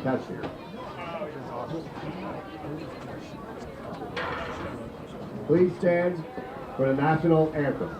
Catch here. Please stand for the national anthem.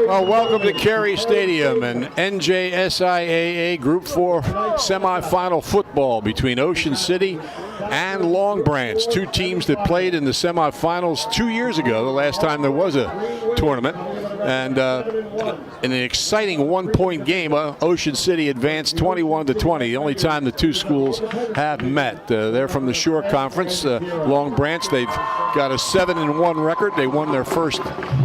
Well, welcome to Cary Stadium and NJSIAA Group 4 semifinal football between Ocean City and Long Branch, two teams that played in the semifinals 2 years ago, the last time there was a tournament. And in an exciting one-point game, Ocean City advanced 21-20, the only time the two schools have met. They're from the Shore Conference. Long Branch, they've got a 7-1 record. They won their first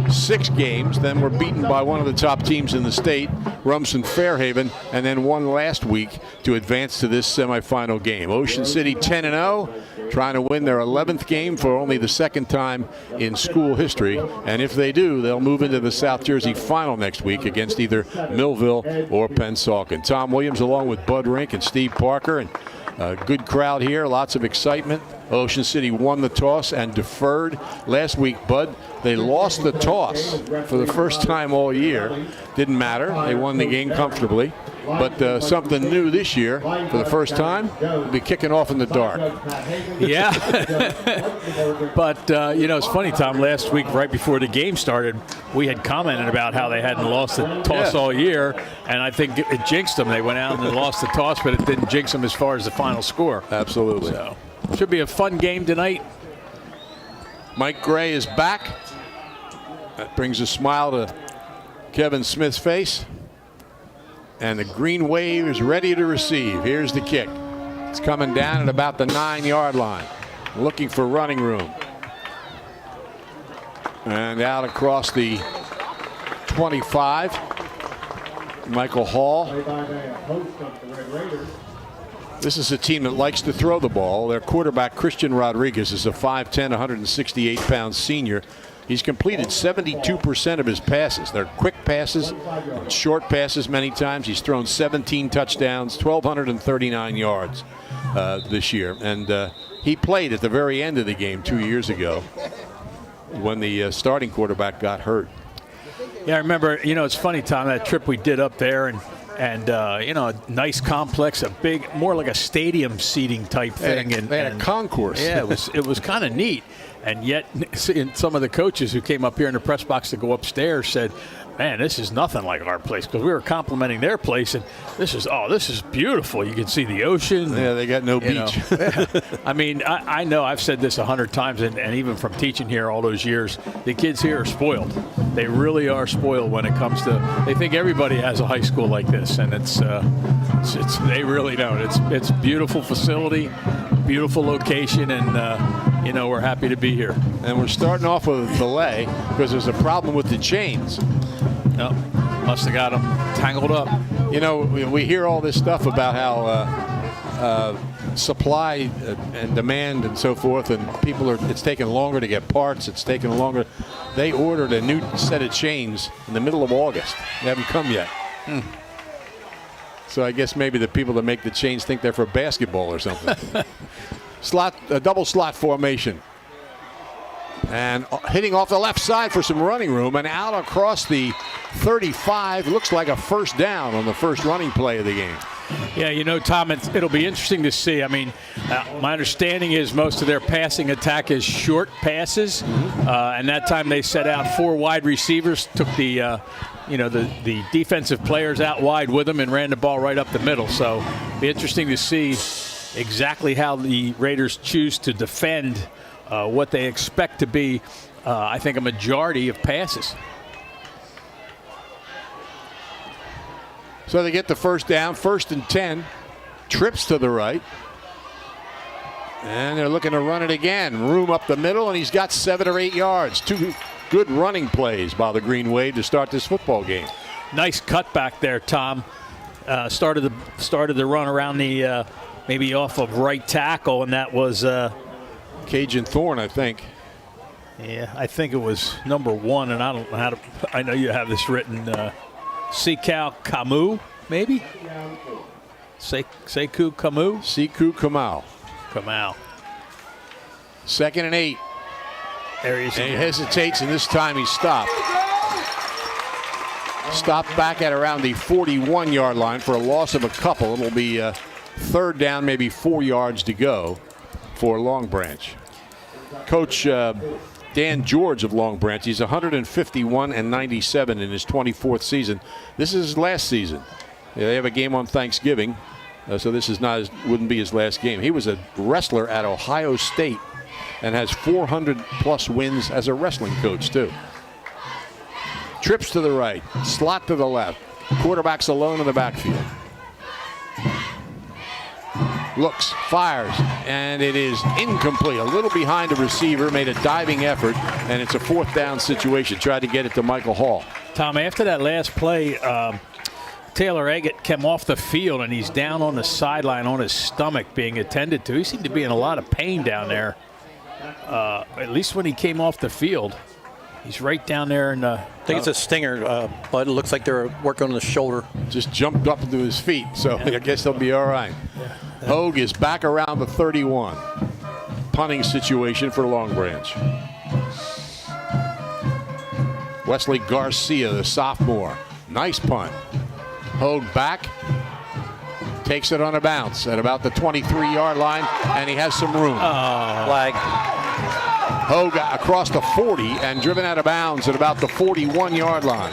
6 games, then were beaten by one of the top teams in the state, Rumson Fairhaven, and then won last week to advance to this semifinal game. Ocean City 10-0, trying to win their 11th game for only the second time in school history. And if they do, they'll move into the South Jersey final next week against either Millville or Pennsauken. Tom Williams along with Bud Rink and Steve Parker, and a good crowd here, lots of excitement. Ocean City won the toss and deferred. Last week, Bud, they lost the toss for the first time all year. Didn't matter. They won the game comfortably. But something new this year, for the first time, we'll be kicking off in the dark. Yeah. But, you know, it's funny, Tom, last week, right before the game started, we had commented about how they hadn't lost the toss all year, and I think it jinxed them. They went out and lost the toss, but it didn't jinx them as far as the final score. Absolutely. So, should be a fun game tonight. Mike Gray is back. That brings a smile to Kevin Smith's face. And the green wave is ready to receive. Here's the kick. It's coming down at about the 9-yard line. Looking for running room. And out across the 25. Michael Hall. This is a team that likes to throw the ball. Their quarterback, Christian Rodriguez, is a 5'10", 168-pound senior. He's completed 72% of his passes. They're quick passes, short passes many times. He's thrown 17 touchdowns, 1,239 yards this year. And he played at the very end of the game 2 years ago when the starting quarterback got hurt. Yeah, I remember, you know, it's funny, Tom, that trip we did up there, and you know, a nice complex, a big, more like a stadium seating type thing. They had a concourse. Yeah, it was kind of neat. And yet, some of the coaches who came up here in the press box to go upstairs said, man, this is nothing like our place, because we were complimenting their place, and this is beautiful. You can see the ocean. Yeah, they got no beach. I mean, I know I've said this 100 times, and even from teaching here all those years, the kids here are spoiled. They really are spoiled when it comes to, they think everybody has a high school like this, and it's they really don't. It's beautiful facility, beautiful location, and you know, we're happy to be here. And we're starting off with a delay because there's a problem with the chains. No, must have got them tangled up. You know, we hear all this stuff about how supply and demand and so forth, and it's taking longer to get parts. It's taking longer. They ordered a new set of chains in the middle of August. They haven't come yet. So I guess maybe the people that make the chains think they're for basketball or something. A double slot formation. And hitting off the left side for some running room and out across the 35. Looks like a first down on the first running play of the game. Yeah, you know, Tom, it'll be interesting to see. I mean, my understanding is most of their passing attack is short passes. And that time they set out 4 wide receivers, took the defensive players out wide with them and ran the ball right up the middle. So it'll be interesting to see exactly how the Raiders choose to defend what they expect to be, I think, a majority of passes. So they get the first down, 1st and 10. Trips to the right. And they're looking to run it again. Room up the middle, and he's got 7 or 8 yards. 2 good running plays by the Green Wave to start this football game. Nice cutback there, Tom. Started the run around the maybe off of right tackle, and that was Cajun Thorne, I think. Yeah, I think it was number 1, and I don't know how to. I know you have this written. Sekou Kamau, maybe? Sekou Kamau? Sekou Kamau. Kamau. 2nd and 8. There he is. And he hesitates, and this time he stopped. Stopped back at around the 41-yard line for a loss of a couple. It'll be 3rd down, maybe 4 yards to go for Long Branch. Coach Dan George of Long Branch, he's 151-97 in his 24th season. This is his last season. Yeah, they have a game on Thanksgiving, so this is wouldn't be his last game. He was a wrestler at Ohio State and has 400-plus wins as a wrestling coach, too. Trips to the right, slot to the left. Quarterback's alone in the backfield. Looks, fires, and it is incomplete. A little behind the receiver, made a diving effort, and it's a 4th down situation. Tried to get it to Michael Hall. Tom, after that last play, Taylor Eggett came off the field, and he's down on the sideline on his stomach being attended to. He seemed to be in a lot of pain down there, at least when he came off the field. He's right down there. And I think it's a stinger, but it looks like they're working on the shoulder. Just jumped up into his feet, so I guess they'll be all right. Hogue is back around the 31. Punting situation for Long Branch. Wesley Garcia, the sophomore. Nice punt. Hogue back. Takes it on a bounce at about the 23-yard line, and he has some room. Flag. Hogue across the 40 and driven out of bounds at about the 41-yard line.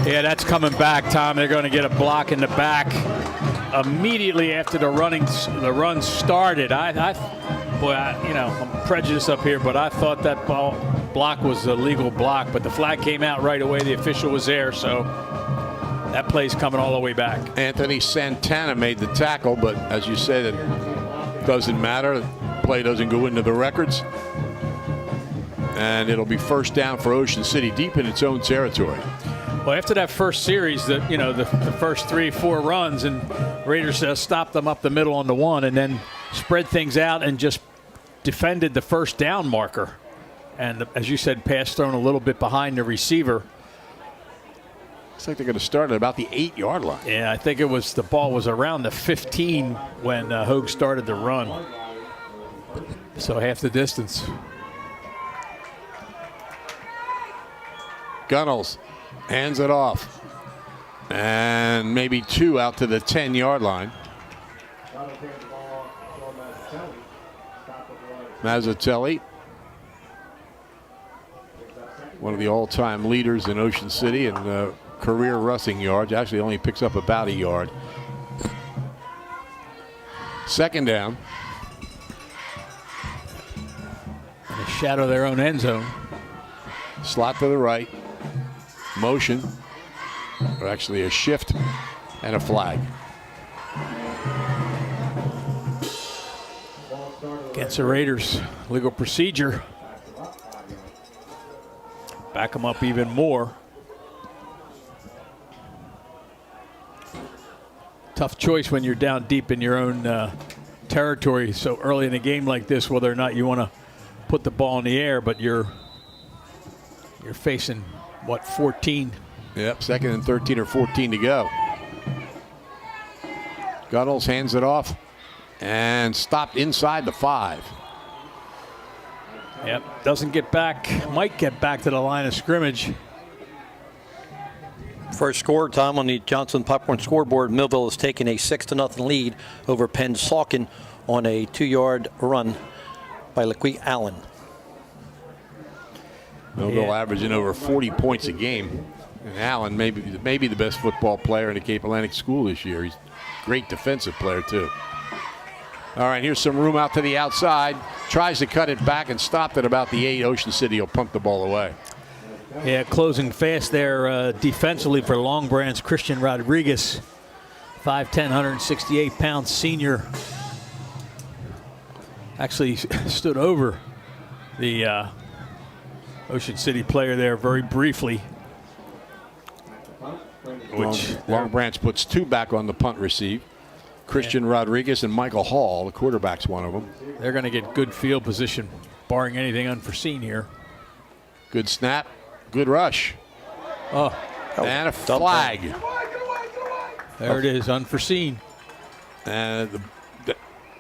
Yeah, that's coming back, Tom. They're going to get a block in the back immediately after the run started. I'm prejudiced up here, but I thought that block was a legal block, but the flag came out right away. The official was there, so that play's coming all the way back. Anthony Santana made the tackle, but as you said, it doesn't matter. The play doesn't go into the records. And it'll be 1st down for Ocean City, deep in its own territory. Well, after that first series, the first 3-4 runs, and Raiders stopped them up the middle on the 1 and then spread things out and just defended the 1st down marker. And as you said, pass thrown a little bit behind the receiver. Looks like they're going to start at about the 8-yard line. Yeah, I think the ball was around the 15 when Hogue started the run. So half the distance. Gunnels hands it off. And maybe 2 out to the 10-yard line. Mazzatelli, one of the all-time leaders in Ocean City in career rushing yards. Actually only picks up about a yard. 2nd down. They shadow their own end zone. Slot to the right. Motion, or actually a shift and a flag. Against the Raiders, legal procedure. Back them up even more. Tough choice when you're down deep in your own territory so early in a game like this, whether or not you want to put the ball in the air, but you're facing, what, 14? Yep, 2nd and 13 or 14 to go. Gunnels hands it off and stopped inside the 5. Yep, doesn't get back, might get back to the line of scrimmage. First score, Tom, on the Johnson Popcorn scoreboard. Millville has taken a 6-0 lead over Pennsauken on a 2-yard run by LaQuie Allen. Millville averaging over 40 points a game. And Allen maybe the best football player in the Cape Atlantic School this year. He's a great defensive player, too. All right, here's some room out to the outside. Tries to cut it back and stopped at about the 8. Ocean City will punt the ball away. Yeah, closing fast there defensively for Long Branch. Christian Rodriguez, 5'10", 168-pound senior. Actually stood over the Ocean City player there very briefly. Long Branch puts 2 back on the punt receive. Christian Rodriguez and Michael Hall, the quarterback's one of them. They're going to get good field position, barring anything unforeseen here. Good snap, good rush. Oh, and a flag. There it is, unforeseen. And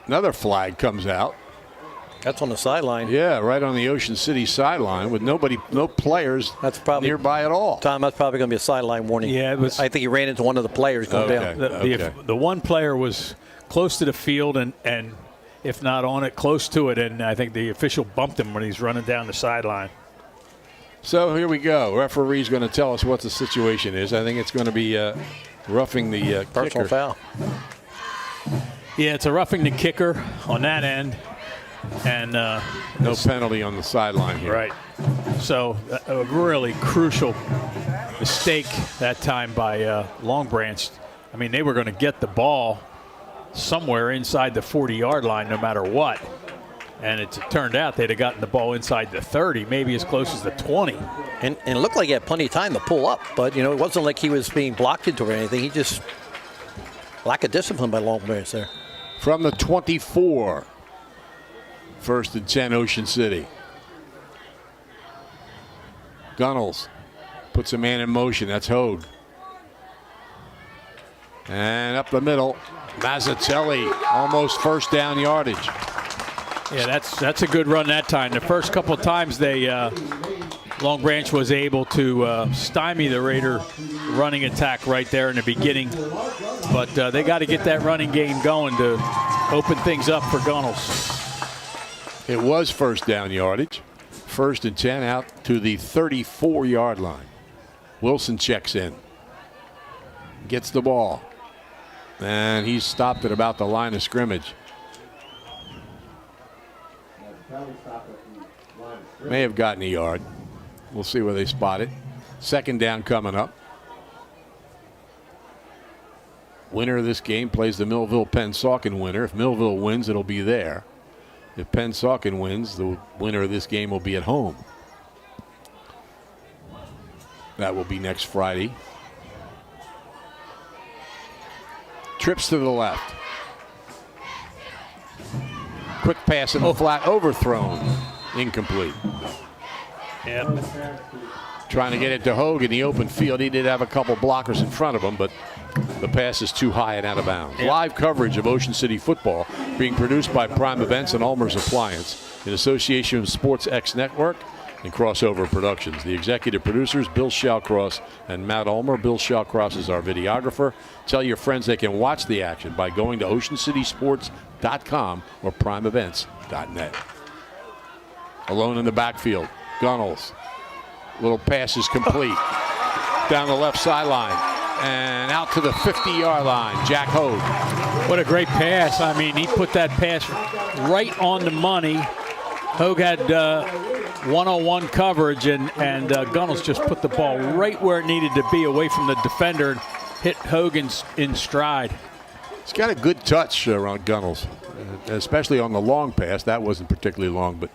another flag comes out. That's on the sideline. Yeah, right on the Ocean City sideline with no players nearby at all. Tom, that's probably going to be a sideline warning. Yeah, it was. I think he ran into one of the players going down. The one player was close to the field and if not on it, close to it, and I think the official bumped him when he's running down the sideline. So here we go. Referee's going to tell us what the situation is. I think it's going to be roughing the personal foul. Yeah, it's a roughing the kicker on that end. And no penalty on the sideline here. Right. So a really crucial mistake that time by Long Branch. I mean, they were going to get the ball somewhere inside the 40-yard line no matter what. And it turned out they'd have gotten the ball inside the 30, maybe as close as the 20. And it looked like he had plenty of time to pull up. But, it wasn't like he was being blocked into or anything. He just lack of discipline by Long Branch there. From the 24. 1st and 10, Ocean City. Gunnels puts a man in motion. That's Hogue. And up the middle, Mazzatelli, almost first down yardage. Yeah, that's a good run that time. The first couple of times Long Branch was able to stymie the Raider running attack right there in the beginning. But they got to get that running game going to open things up for Gunnels. It was first down yardage. 1st and 10 out to the 34-yard line. Wilson checks in. Gets the ball. And he's stopped at about the line of scrimmage. May have gotten a yard. We'll see where they spot it. 2nd down coming up. Winner of this game plays the Millville-Pennsauken winner. If Millville wins, it'll be there. If Pennsauken wins, the winner of this game will be at home. That will be next Friday. Trips to the left. Quick pass in the flat, overthrown. Incomplete. Yep. Trying to get it to Hogue in the open field. He did have a couple blockers in front of him, but the pass is too high and out of bounds. Yep. Live coverage of Ocean City football being produced by Prime Events and Ulmer's Appliance in association with Sports X Network and Crossover Productions. The executive producers, Bill Shawcross and Matt Ulmer. Bill Shawcross is our videographer. Tell your friends they can watch the action by going to oceancitysports.com or primeevents.net. Alone in the backfield, Gunnels. Little pass is complete. Down the left sideline and out to the 50-yard line. Jack Hogue. What a great pass. I mean, he put that pass right on the money. Hogue had one-on-one coverage, and Gunnels just put the ball right where it needed to be, away from the defender, and hit Hogue in stride. He's got a good touch around Gunnels, especially on the long pass. That wasn't particularly long, but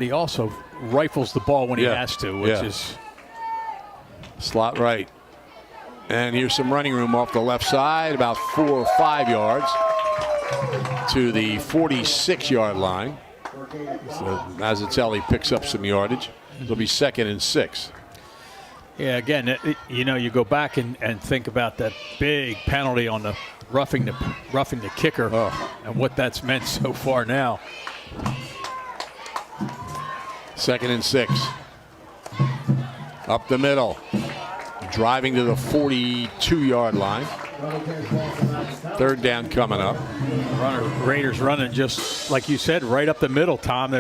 he also rifles the ball when he has to, which is slot right. And here's some running room off the left side, about 4 or 5 yards to the 46-yard line. So Mazzatelli picks up some yardage. It'll be 2nd and 6. Yeah, again, you go back and think about that big penalty on the roughing the kicker and what that's meant so far now. 2nd and 6. Up the middle. Driving to the 42-yard line. 3rd down coming up. Raiders running just like you said, right up the middle, Tom.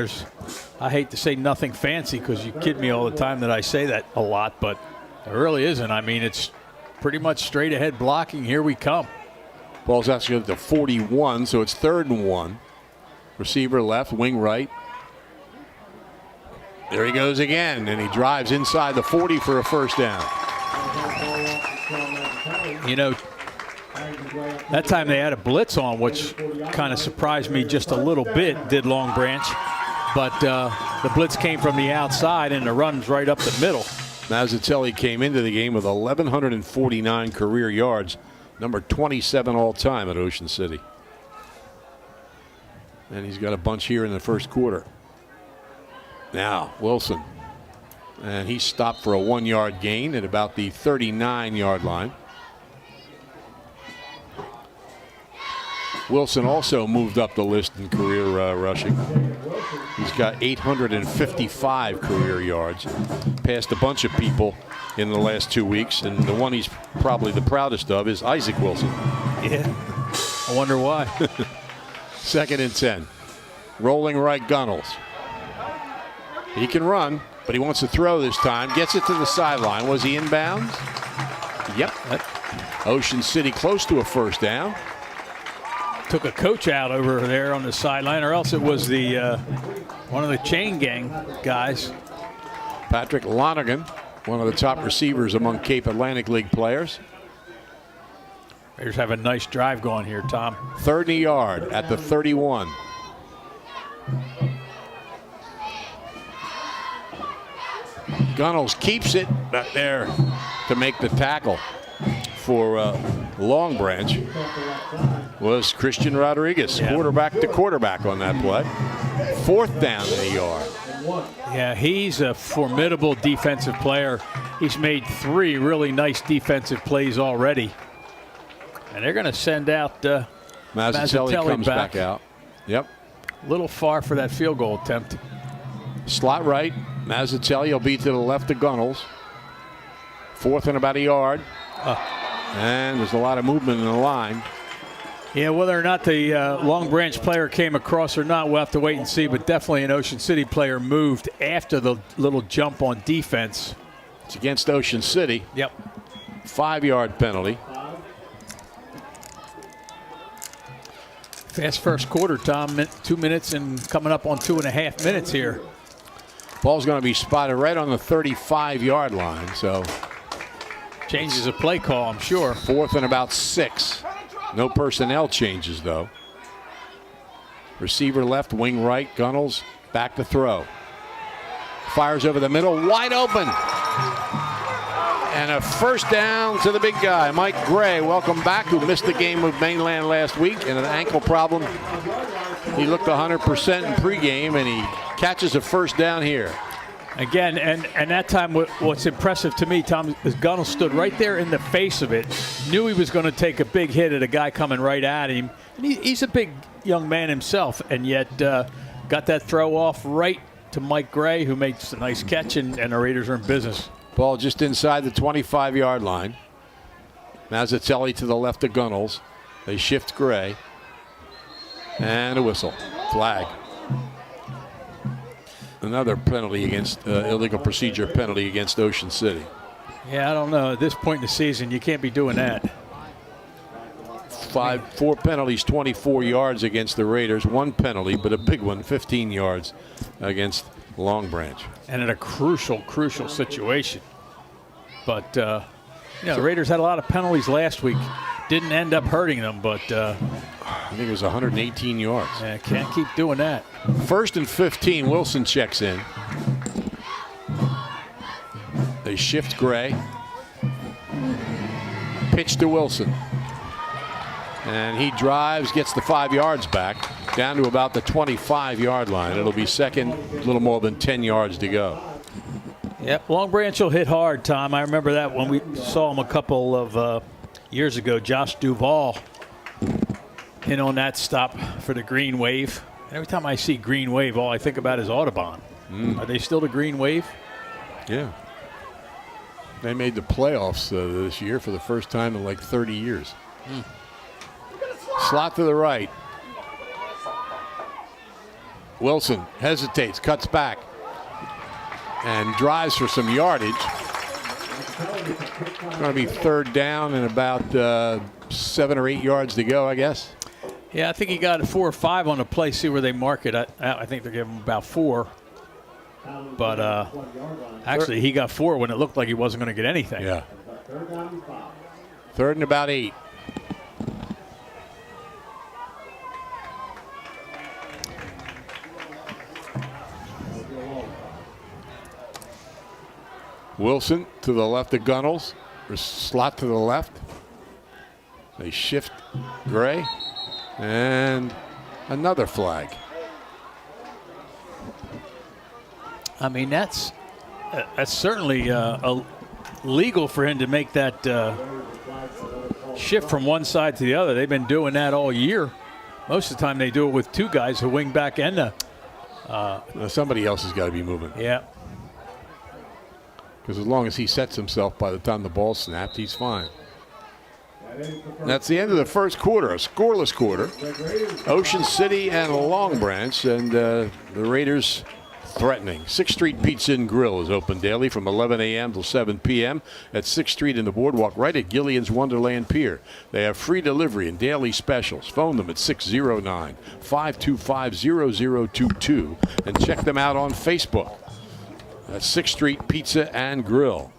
I hate to say nothing fancy because you kid me all the time that I say that a lot, but it really isn't. I mean, it's pretty much straight ahead blocking. Here we come. Ball's actually at the 41, so it's 3rd and 1. Receiver left, wing right. There he goes again, and he drives inside the 40 for a 1st down. You know, that time they had a blitz on, which kind of surprised me just a little bit, did Long Branch. But the blitz came from the outside, and the run's right up the middle. Mazzatelli came into the game with 1,149 career yards, number 27 all-time at Ocean City. And he's got a bunch here in the 1st quarter. Now, Wilson. And he stopped for a 1-yard gain at about the 39-yard line. Wilson also moved up the list in career rushing. He's got 855 career yards. Passed a bunch of people in the last 2 weeks, and the one he's probably the proudest of is Isaac Wilson. Yeah, I wonder why. 2nd and 10. Rolling right, Gunnels. He can run, but he wants to throw this time. Gets it to the sideline. Was he inbounds? Yep. Ocean City close to a 1st down. Took a coach out over there on the sideline, or else it was the one of the chain gang guys. Patrick Lonergan, one of the top receivers among Cape Atlantic League players. Raiders have a nice drive going here, Tom. 30 yard at the 31. Gunnels keeps it back there to make the tackle for Long Branch. Was Christian Rodriguez, quarterback to quarterback on that play. 4th down in a yard. Yeah, he's a formidable defensive player. He's made 3 really nice defensive plays already. And they're going to send out Mazzatelli comes back out. Yep. A little far for that field goal attempt. Slot right. Mazzatelli will be to the left of Gunnels. 4th and about a yard. And there's a lot of movement in the line. Yeah, whether or not the Long Branch player came across or not, we'll have to wait and see. But definitely an Ocean City player moved after the little jump on defense. It's against Ocean City. Yep. 5-yard penalty. Fast 1st quarter, Tom. 2 minutes and coming up on 2.5 minutes here. Ball's going to be spotted right on the 35-yard line. So changes a play call, I'm sure. 4th and about 6. No personnel changes, though. Receiver left, wing right. Gunnels back to throw. Fires over the middle, wide open. And a 1st down to the big guy, Mike Gray. Welcome back, who missed the game with Mainland last week and an ankle problem. He looked 100% in pregame, and he catches a 1st down here. Again, and that time what's impressive to me, Tom, is Gunnels stood right there in the face of it, knew he was going to take a big hit at a guy coming right at him. And he's a big young man himself, and yet got that throw off right to Mike Gray, who makes a nice catch, and the Raiders are in business. Ball just inside the 25-yard line. Mazzatelli to the left of Gunnels. They shift Gray. And a whistle. Flag. Another penalty against illegal procedure penalty against Ocean City. Yeah, I don't know. At this point in the season, you can't be doing that. 4 penalties, 24 yards against the Raiders. 1 penalty, but a big one, 15 yards against Long Branch. And in a crucial situation. But, the Raiders had a lot of penalties last week. Didn't end up hurting them, but I think it was 118 yards. Yeah, can't keep doing that. 1st and 15, Wilson checks in. They shift Gray. Pitch to Wilson. And he drives, gets the 5 yards back, down to about the 25-yard line. It'll be 2nd, a little more than 10 yards to go. Yep, Long Branch will hit hard, Tom. I remember that when we saw him a couple of years ago. Josh Duvall in on that stop for the green wave. Every time I see green wave, all I think about is Audubon. Are they still the Green Wave? Yeah. They made the playoffs this year for the first time in like 30 years. Slot to the right. Wilson hesitates, cuts back, and drives for some yardage. It's going to be third down and about 7 or 8 yards to go, I guess. Yeah, I think he got 4 or 5 on the play. See where they mark it. I think they're giving him about 4. But actually, he got 4 when it looked like he wasn't going to get anything. Yeah. Third and about 8. Wilson to the left of Gunnels. Slot to the left. They shift Gray. And another flag. I mean, that's certainly legal for him to make that shift from one side to the other. They've been doing that all year. Most of the time they do it with 2 guys, a wing back and somebody else has got to be moving. Yeah. Because as long as he sets himself by the time the ball snapped, he's fine. And that's the end of the first quarter, a scoreless quarter. Ocean City and Long Branch, and the Raiders threatening. 6th Street Pizza and Grill is open daily from 11 a.m. till 7 p.m. at 6th Street in the Boardwalk, right at Gillian's Wonderland Pier. They have free delivery and daily specials. Phone them at 609-525-0022 and check them out on Facebook. That's 6th Street Pizza and Grill.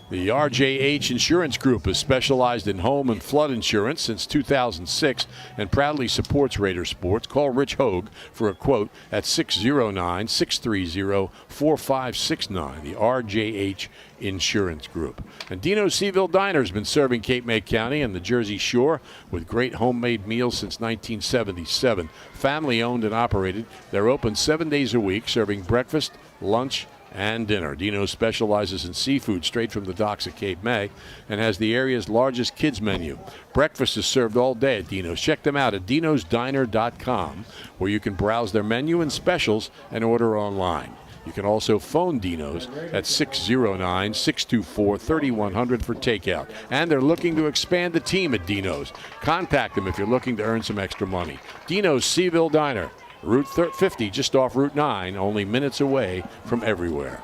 The RJH Insurance Group has specialized in home and flood insurance since 2006 and proudly supports Raider sports. Call Rich Hogue for a quote at 609-630-4569. The RJH Insurance Group. And Dino's Seaville Diner has been serving Cape May County and the Jersey Shore with great homemade meals since 1977. Family owned and operated. They're open 7 days a week, serving breakfast, lunch, and dinner. Dino's specializes in seafood straight from the docks at Cape May and has the area's largest kids menu. Breakfast is served all day at Dino's. Check them out at dinosdiner.com, where you can browse their menu and specials and order online. You can also phone Dino's at 609-624-3100 for takeout. And they're looking to expand the team at Dino's. Contact them if you're looking to earn some extra money. Dino's Seaville Diner. Route 50, just off Route 9, only minutes away from everywhere.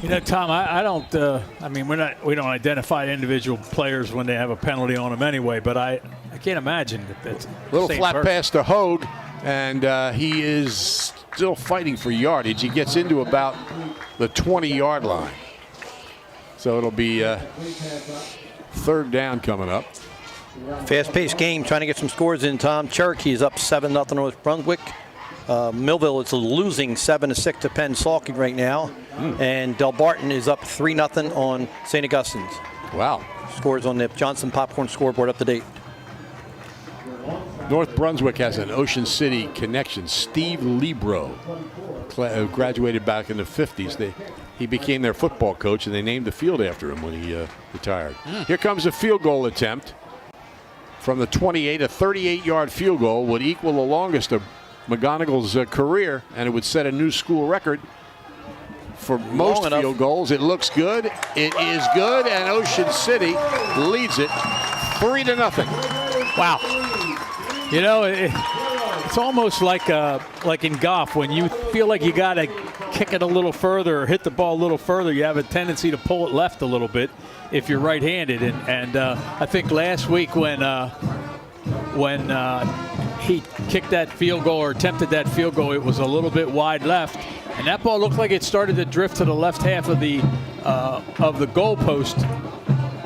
You know, Tom, I don't. I mean, we don't identify individual players when they have a penalty on them anyway. But I can't imagine that that's little flat pass to Hogue, and he is still fighting for yardage. He gets into about the 20-yard line, so it'll be third down coming up. Fast-paced game, trying to get some scores in, Tom. Cherokee is up 7-0 North Brunswick. Millville is losing 7-6 to Penn Salking right now. And Del Barton is up 3-0 on St. Augustine's. Wow. Scores on the Johnson Popcorn scoreboard up to date. North Brunswick has an Ocean City connection. Steve Libro graduated back in the 50s. He became their football coach, and they named the field after him when he retired. Here comes a field goal attempt. From the 28, a 38-yard field goal would equal the longest of Mcgonagall's career, and it would set a new school record for most field goals. It looks good. It is good, and Ocean City leads it 3-0. Wow. You know, it's almost like in golf, when you feel like you got to kick it a little further or hit the ball a little further, you have a tendency to pull it left a little bit if you're right-handed. And I think last week when he kicked that field goal or attempted that field goal, it was a little bit wide left, and that ball looked like it started to drift to the left half of the goal post.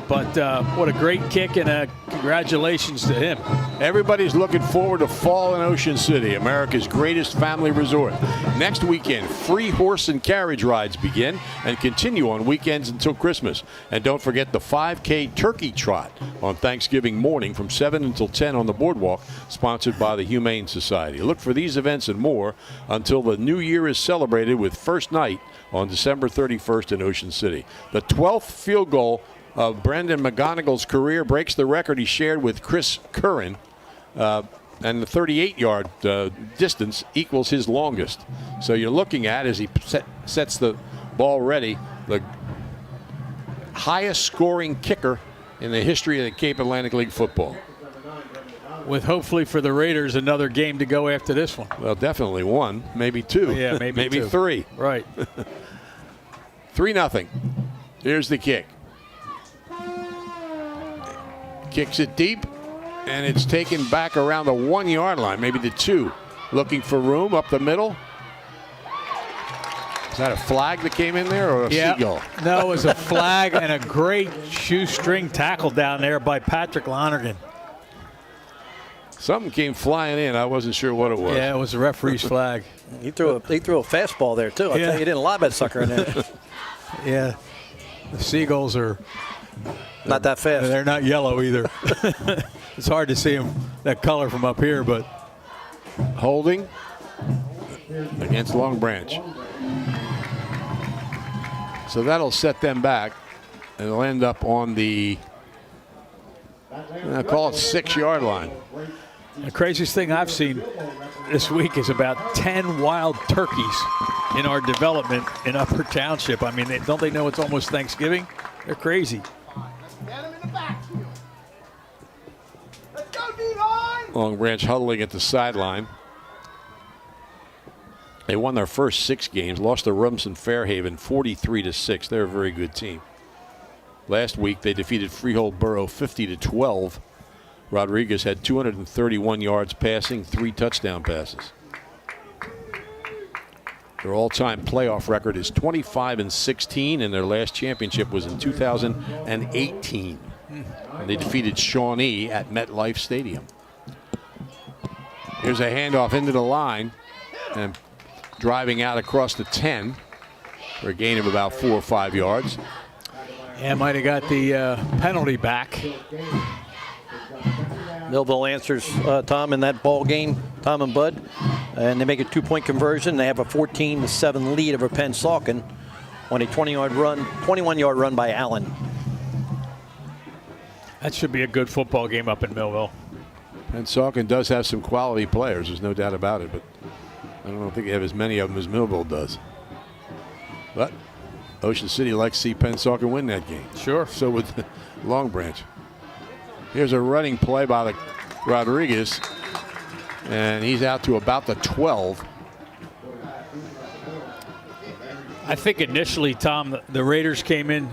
But what a great kick, and congratulations to him. Everybody's looking forward to fall in Ocean City, America's greatest family resort. Next weekend, free horse and carriage rides begin and continue on weekends until Christmas. And don't forget the 5K Turkey Trot on Thanksgiving morning from 7 until 10 on the boardwalk, sponsored by the Humane Society. Look for these events and more until the new year is celebrated with first night on December 31st in Ocean City. The 12th field goal of Brendan Mcgonagall's career breaks the record he shared with Chris Curran and the 38-yard distance equals his longest. So you're looking at, as he sets the ball ready, the highest scoring kicker in the history of the Cape Atlantic League football. With hopefully for the Raiders another game to go after this one. Well, definitely one, maybe two. Yeah, maybe two. Three. Right. 3-0. Here's the kick. Kicks it deep, and it's taken back around the 1 yard line, maybe the 2. Looking for room up the middle. Is that a flag that came in there or a seagull? No, it was a flag and a great shoestring tackle down there by Patrick Lonergan. Something came flying in. I wasn't sure what it was. Yeah, it was a referee's flag. He threw a fastball there, too. I tell you, he didn't lob that sucker in there. Yeah. The Seagulls are not that fast. They're not yellow either. It's hard to see them that color from up here, but holding against Long Branch. So that'll set them back, and they'll end up on the, call it 6 yard line. The craziest thing I've seen this week is about 10 wild turkeys in our development in Upper Township. I mean, don't they know it's almost Thanksgiving? They're crazy. Long Branch huddling at the sideline. They won their first 6 games, lost to Rumson Fairhaven 43-6. They're a very good team. Last week they defeated Freehold Borough 50-12. Rodriguez had 231 yards passing, 3 touchdown passes. Their all-time playoff record is 25-16, and their last championship was in 2018. And they defeated Shawnee at MetLife Stadium. Here's a handoff into the line, and driving out across the 10 for a gain of about 4 or 5 yards. Yeah, might have got the penalty back. Millville answers, Tom, in that ball game, Tom and Bud, and they make a 2-point conversion. They have a 14-7 lead over Pennsauken on a 21-yard run by Allen. That should be a good football game up in Millville. Pennsauken does have some quality players, there's no doubt about it, but I don't think they have as many of them as Millville does. But Ocean City likes to see Pennsauken win that game. Sure. So would Long Branch. Here's a running play by the Rodriguez, and he's out to about the 12. I think initially, Tom, the Raiders came in,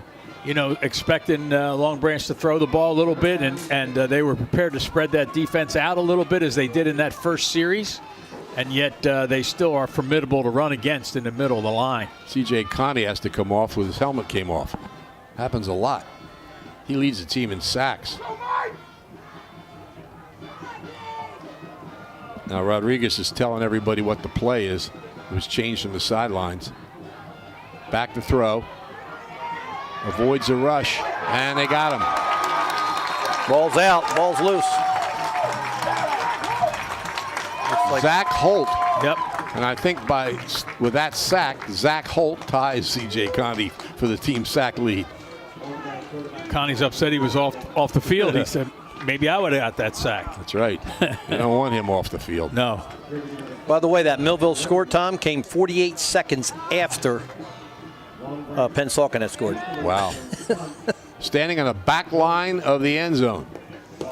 expecting Long Branch to throw the ball a little bit, and they were prepared to spread that defense out a little bit as they did in that first series, and yet they still are formidable to run against in the middle of the line. C.J. Conti has to come off with his helmet came off. Happens a lot. He leads the team in sacks. Now Rodriguez is telling everybody what the play is. It was changed from the sidelines. Back to throw. Avoids a rush, and they got him. Ball's out. Ball's loose. Zach Holt. Yep. And I think with that sack, Zach Holt ties C.J. Conti for the team sack lead. Connie's upset he was off the field. He said, maybe I would have got that sack. That's right. You don't want him off the field. No. By the way, that Millville score, Tom, came 48 seconds after Pennsauken had scored. Wow. Standing on the back line of the end zone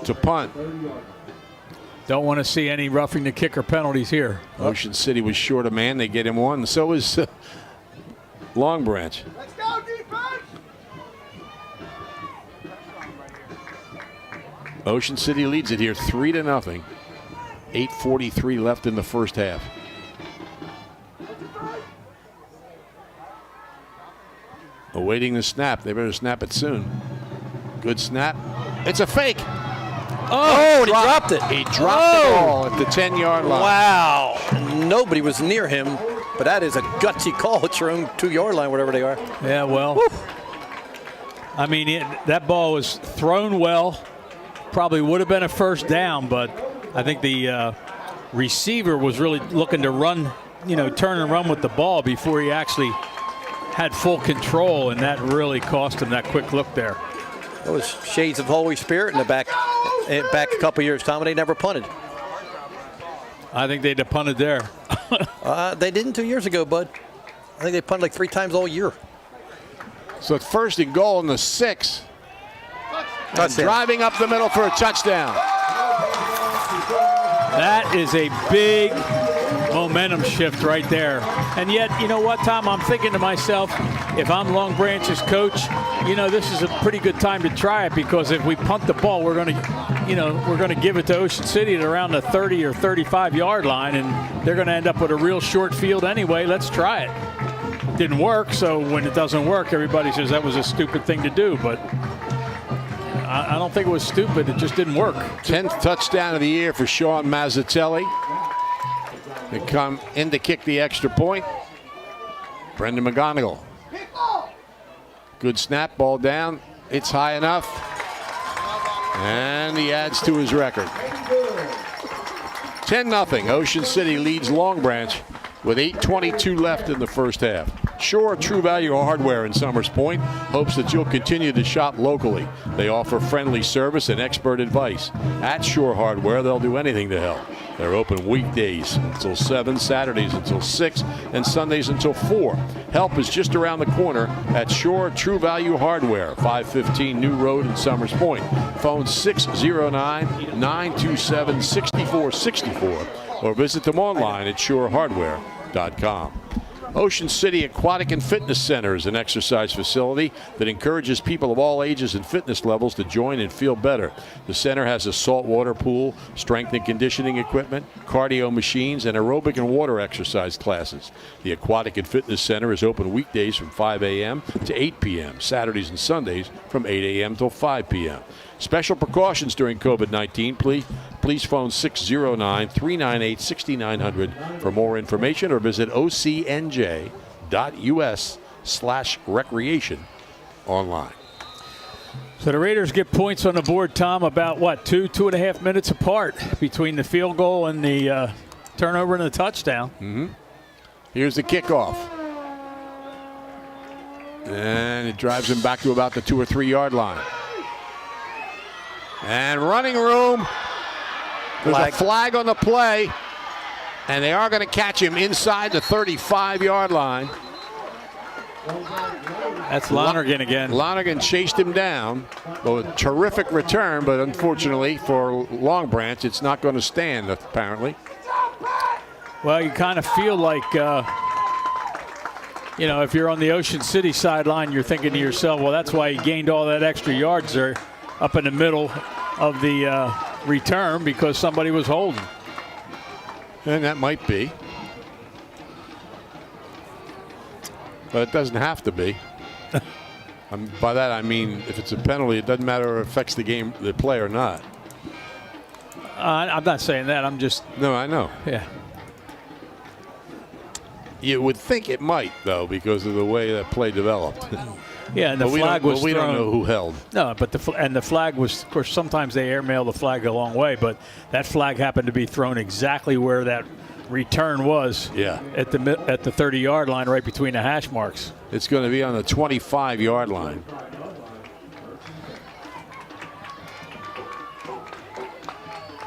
to punt. Don't want to see any roughing the kicker penalties here. Ocean City was short a man. They get him one. And so is Long Branch. Let's go, defense! Ocean City leads it here 3-0. 8:43 left in the first half. Awaiting the snap. They better snap it soon. Good snap. It's a fake. Oh, and he dropped it. He dropped the ball at the 10-yard line. Wow. Nobody was near him, but that is a gutsy call at your own 2-yard line, whatever they are. Yeah, well, woo. I mean, that ball was thrown well. Probably would have been a first down, but I think the receiver was really looking to run, turn and run with the ball before he actually had full control, and that really cost him that quick look there. It was shades of Holy Spirit in the back a couple years, Tom, and they never punted. I think they'd have punted there. They didn't 2 years ago, bud. I think they punted like 3 times all year. So it's 1st and goal in the 6. Touchdown. Driving up the middle for a touchdown. That is a big momentum shift right there. And yet, you know what, Tom? I'm thinking to myself, if I'm Long Branch's coach, you know, this is a pretty good time to try it, because if we punt the ball, we're going to give it to Ocean City at around the 30 or 35 yard line, and they're going to end up with a real short field anyway. Let's try it. Didn't work, so when it doesn't work, everybody says that was a stupid thing to do, but I don't think it was stupid. It just didn't work. 10th touchdown of the year for Sean Mazzatelli. They come in to kick the extra point. Brendan Mcgonagall. Good snap, ball down. It's high enough. And he adds to his record. 10-0. Ocean City leads Long Branch with 8:22 left in the first half. Shore True Value Hardware in Summers Point hopes that you'll continue to shop locally. They offer friendly service and expert advice. At Shore Hardware, they'll do anything to help. They're open weekdays until 7, Saturdays until 6, and Sundays until 4. Help is just around the corner at Shore True Value Hardware, 515 New Road in Summers Point. Phone 609-927-6464 or visit them online at shorehardware.com. Ocean City Aquatic and Fitness Center is an exercise facility that encourages people of all ages and fitness levels to join and feel better. The center has a saltwater pool, strength and conditioning equipment, cardio machines, and aerobic and water exercise classes. The Aquatic and Fitness Center is open weekdays from 5 a.m. to 8 p.m., Saturdays and Sundays from 8 a.m. till 5 p.m. Special precautions during COVID-19, please phone 609-398-6900 for more information, or visit ocnj.us/recreation online. So the Raiders get points on the board, Tom, about what, 2.5 minutes apart between the field goal and the turnover and the touchdown. Mm-hmm. Here's the kickoff. And it drives him back to about the 2 or 3 yard line. And running room. There's a flag on the play, and they are going to catch him inside the 35-yard line. That's Lonergan again. Lonergan chased him down. Well, a terrific return, but unfortunately for Long Branch, it's not going to stand, apparently. Well, you kind of feel like, you know, if you're on the Ocean City sideline, you're thinking to yourself, well, that's why he gained all that extra yards there up in the middle of the return, because somebody was holding. And that might be. But it doesn't have to be. By that I mean, if it's a penalty, it doesn't matter if it affects the play or not. I'm not saying that. I'm just. No, I know. Yeah. You would think it might, though, because of the way that play developed. Yeah, and the flag was thrown. We don't know who held. No, but the flag was, of course, sometimes they airmail the flag a long way, but that flag happened to be thrown exactly where that return was. Yeah. At the 30-yard line, right between the hash marks. It's going to be on the 25-yard line.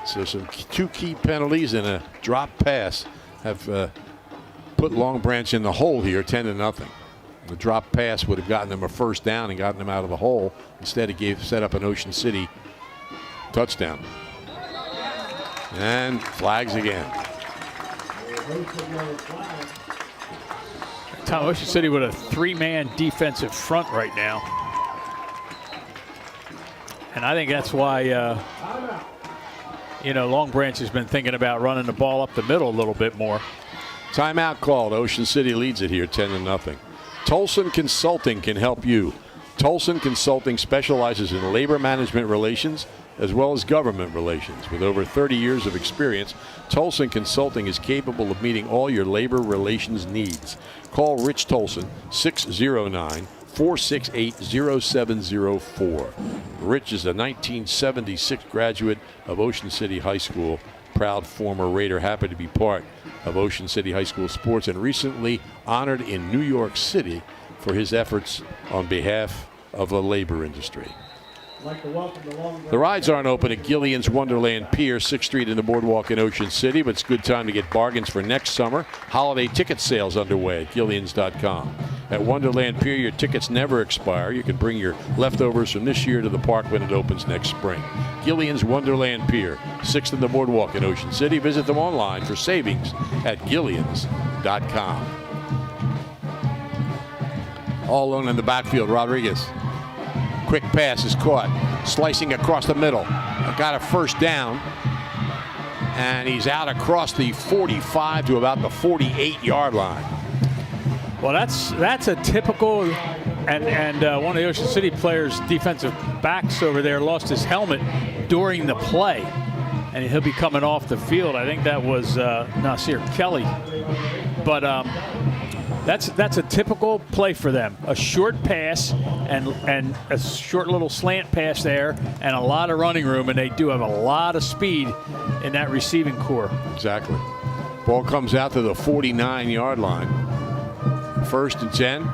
So some 2 key penalties and a drop pass have put Long Branch in the hole here, 10-0. The drop pass would have gotten them a first down and gotten them out of the hole. Instead, it set up an Ocean City touchdown. And flags again. Tom, Ocean City with a 3-man defensive front right now. And I think that's why, you know, Long Branch has been thinking about running the ball up the middle a little bit more. Timeout called. Ocean City leads it here, 10-0. Tolson Consulting can help you. Tolson Consulting specializes in labor management relations as well as government relations. With over 30 years of experience, Tolson Consulting is capable of meeting all your labor relations needs. Call Rich Tolson, 609-468-0704. Rich is a 1976 graduate of Ocean City High School, proud former Raider, happy to be part of Ocean City High School sports, and recently honored in New York City for his efforts on behalf of the labor industry. The rides aren't open at Gillian's Wonderland Pier, 6th Street in the Boardwalk in Ocean City, but it's a good time to get bargains for next summer. Holiday ticket sales underway at Gillians.com. At Wonderland Pier, your tickets never expire. You can bring your leftovers from this year to the park when it opens next spring. Gillian's Wonderland Pier, 6th in the Boardwalk in Ocean City. Visit them online for savings at Gillians.com. All alone in the backfield, Rodriguez. Quick pass is caught, slicing across the middle. Got a first down, and he's out across the 45 to about the 48-yard line. Well, that's a typical, and one of the Ocean City players, defensive backs over there, lost his helmet during the play, and he'll be coming off the field. I think that was Nasir Kelly, but that's a typical play for them. A short pass and a short little slant pass there, and a lot of running room, and they do have a lot of speed in that receiving core. Exactly. Ball comes out to the 49-yard line. 1st and 10.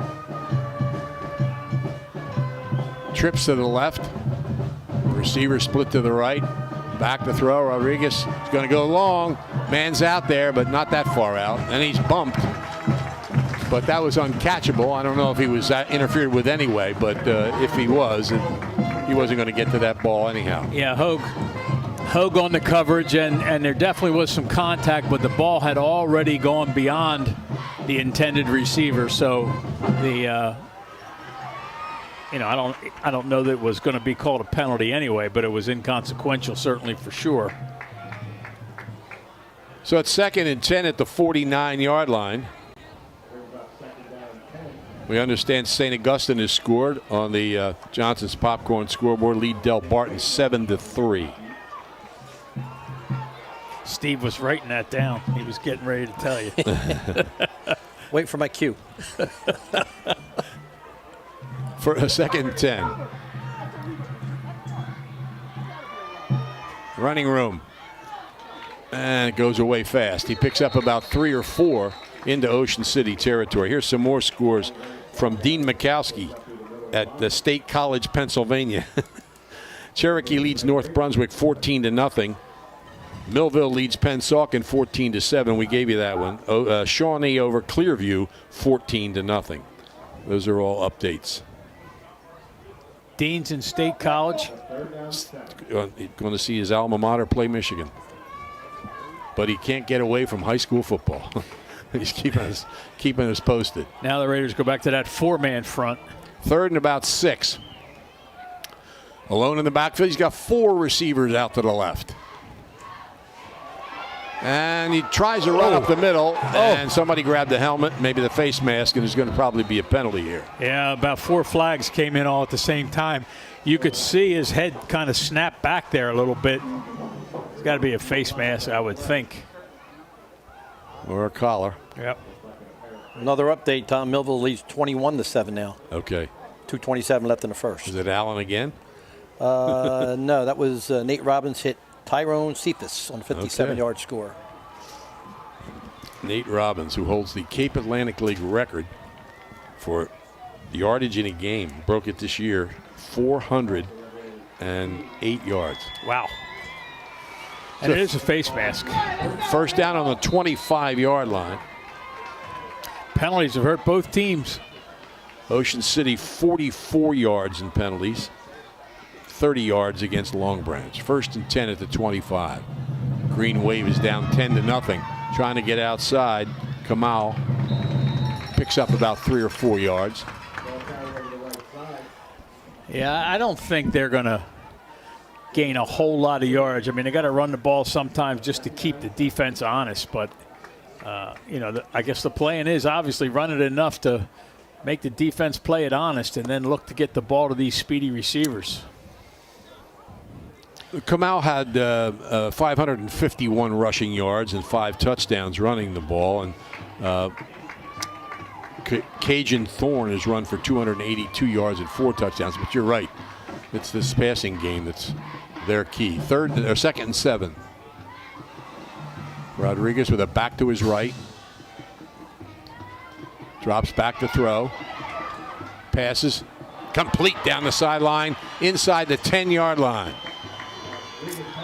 Trips to the left. Receiver split to the right. Back to throw. Rodriguez is going to go long. Man's out there, but not that far out. And he's bumped. But that was uncatchable. I don't know if he was interfered with anyway, but if he was, he wasn't going to get to that ball anyhow. Yeah, Hogue on the coverage, and there definitely was some contact, but the ball had already gone beyond the intended receiver. So the I don't know that it was going to be called a penalty anyway, but it was inconsequential certainly for sure. So it's 2nd and 10 at the 49-yard line. We understand St. Augustine has scored on the Johnson's Popcorn scoreboard. Lead Del Barton 7-3. Steve was writing that down. He was getting ready to tell you. Wait for my cue. For a 2nd and 10. Running room. And it goes away fast. He picks up about 3 or 4 into Ocean City territory. Here's some more scores from Dean Mikowski at the State College, Pennsylvania. Cherokee leads North Brunswick 14-0. Millville leads Pennsauken 14-7. We gave you that one. Shawnee over Clearview 14-0. Those are all updates. Dean's in State College. Going to see his alma mater play Michigan. But he can't get away from high school football. He's keeping us posted. Now the Raiders go back to that 4-man front. 3rd and about 6. Alone in the backfield. He's got 4 receivers out to the left. And he tries to run up the middle, and somebody grabbed the helmet, maybe the face mask, and there's going to probably be a penalty here. Yeah, about 4 flags came in all at the same time. You could see his head kind of snap back there a little bit. It's got to be a face mask, I would think. Or a collar. Yep. Another update, Tom. Millville leads 21-7 now. Okay. 2:27 left in the first. Is it Allen again? No, that was Nate Robbins hit Tyrone Cephas on a 57-yard score. Nate Robbins, who holds the Cape Atlantic League record for yardage in a game, broke it this year, 408 yards. Wow. And it is a face mask. 1st down on the 25-yard line. Penalties have hurt both teams. Ocean City 44 yards in penalties, 30 yards against Long Branch. 1st and 10 at the 25. Green Wave is down 10-0. Trying to get outside. Kamal picks up about 3 or 4 yards. Yeah, I don't think they're going to gain a whole lot of yards. I mean, they got to run the ball sometimes just to keep the defense honest. But, I guess the plan is obviously run it enough to make the defense play it honest and then look to get the ball to these speedy receivers. Kamal had 551 rushing yards and 5 touchdowns running the ball. And Cajun Thorne has run for 282 yards and 4 touchdowns. But you're right. It's this passing game that's their key. 2nd and 7. Rodriguez with a back to his right. Drops back to throw. Passes. complete down the sideline, inside the 10-yard line.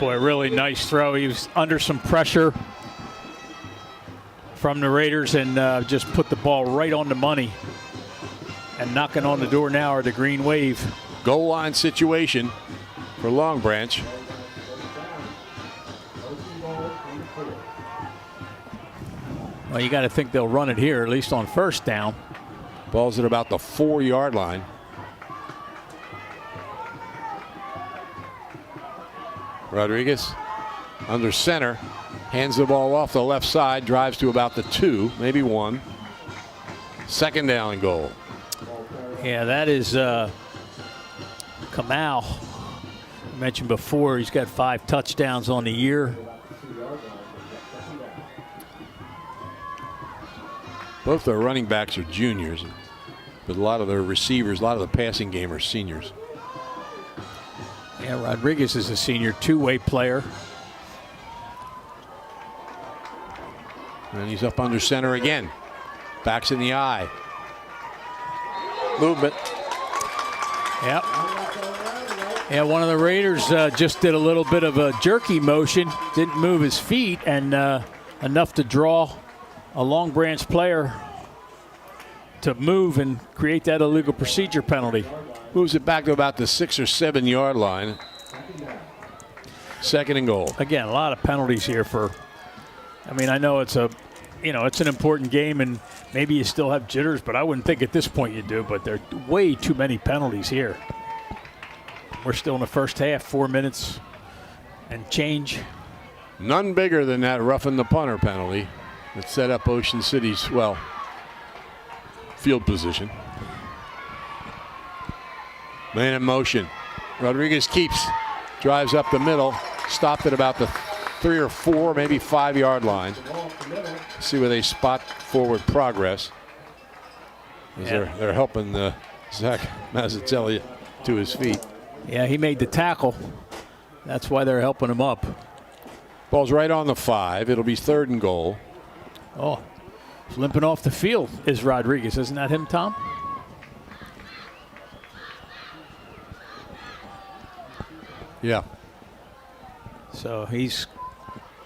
Boy, really nice throw. He was under some pressure from the Raiders and just put the ball right on the money. And knocking on the door now are the Green Wave. Goal line situation for Long Branch. Well, you got to think they'll run it here, at least on first down. Ball's at about the 4-yard line. Rodriguez under center, hands the ball off the left side, drives to about the 2, maybe 1. Second down and goal. Yeah, that is Kamal. I mentioned before, he's got 5 touchdowns on the year. Both their running backs are juniors, but a lot of their receivers, a lot of the passing game are seniors. Yeah, Rodriguez is a senior, 2-way player. And he's up under center again. Backs in the eye. Movement. Yep. Yeah, one of the Raiders just did a little bit of a jerky motion, didn't move his feet, and enough to draw a Long Branch player to move and create that illegal procedure penalty. Moves it back to about the 6 or 7 yard line. Second and goal. Again, a lot of penalties here for, I mean, I know it's a, it's an important game and maybe you still have jitters, but I wouldn't think at this point you do, but there are way too many penalties here. We're still in the first half, 4 minutes and change. None bigger than that roughing the punter penalty that set up Ocean City's, field position. Man in motion. Rodriguez keeps, drives up the middle, stopped at about the 3 or 4, maybe 5 yard line. See where they spot forward progress. Yeah. They're helping Zach Mazzatelli to his feet. Yeah, he made the tackle. That's why they're helping him up. Ball's right on the 5. It'll be third and goal. Oh, limping off the field is Rodriguez. Isn't that him, Tom? Yeah. So he's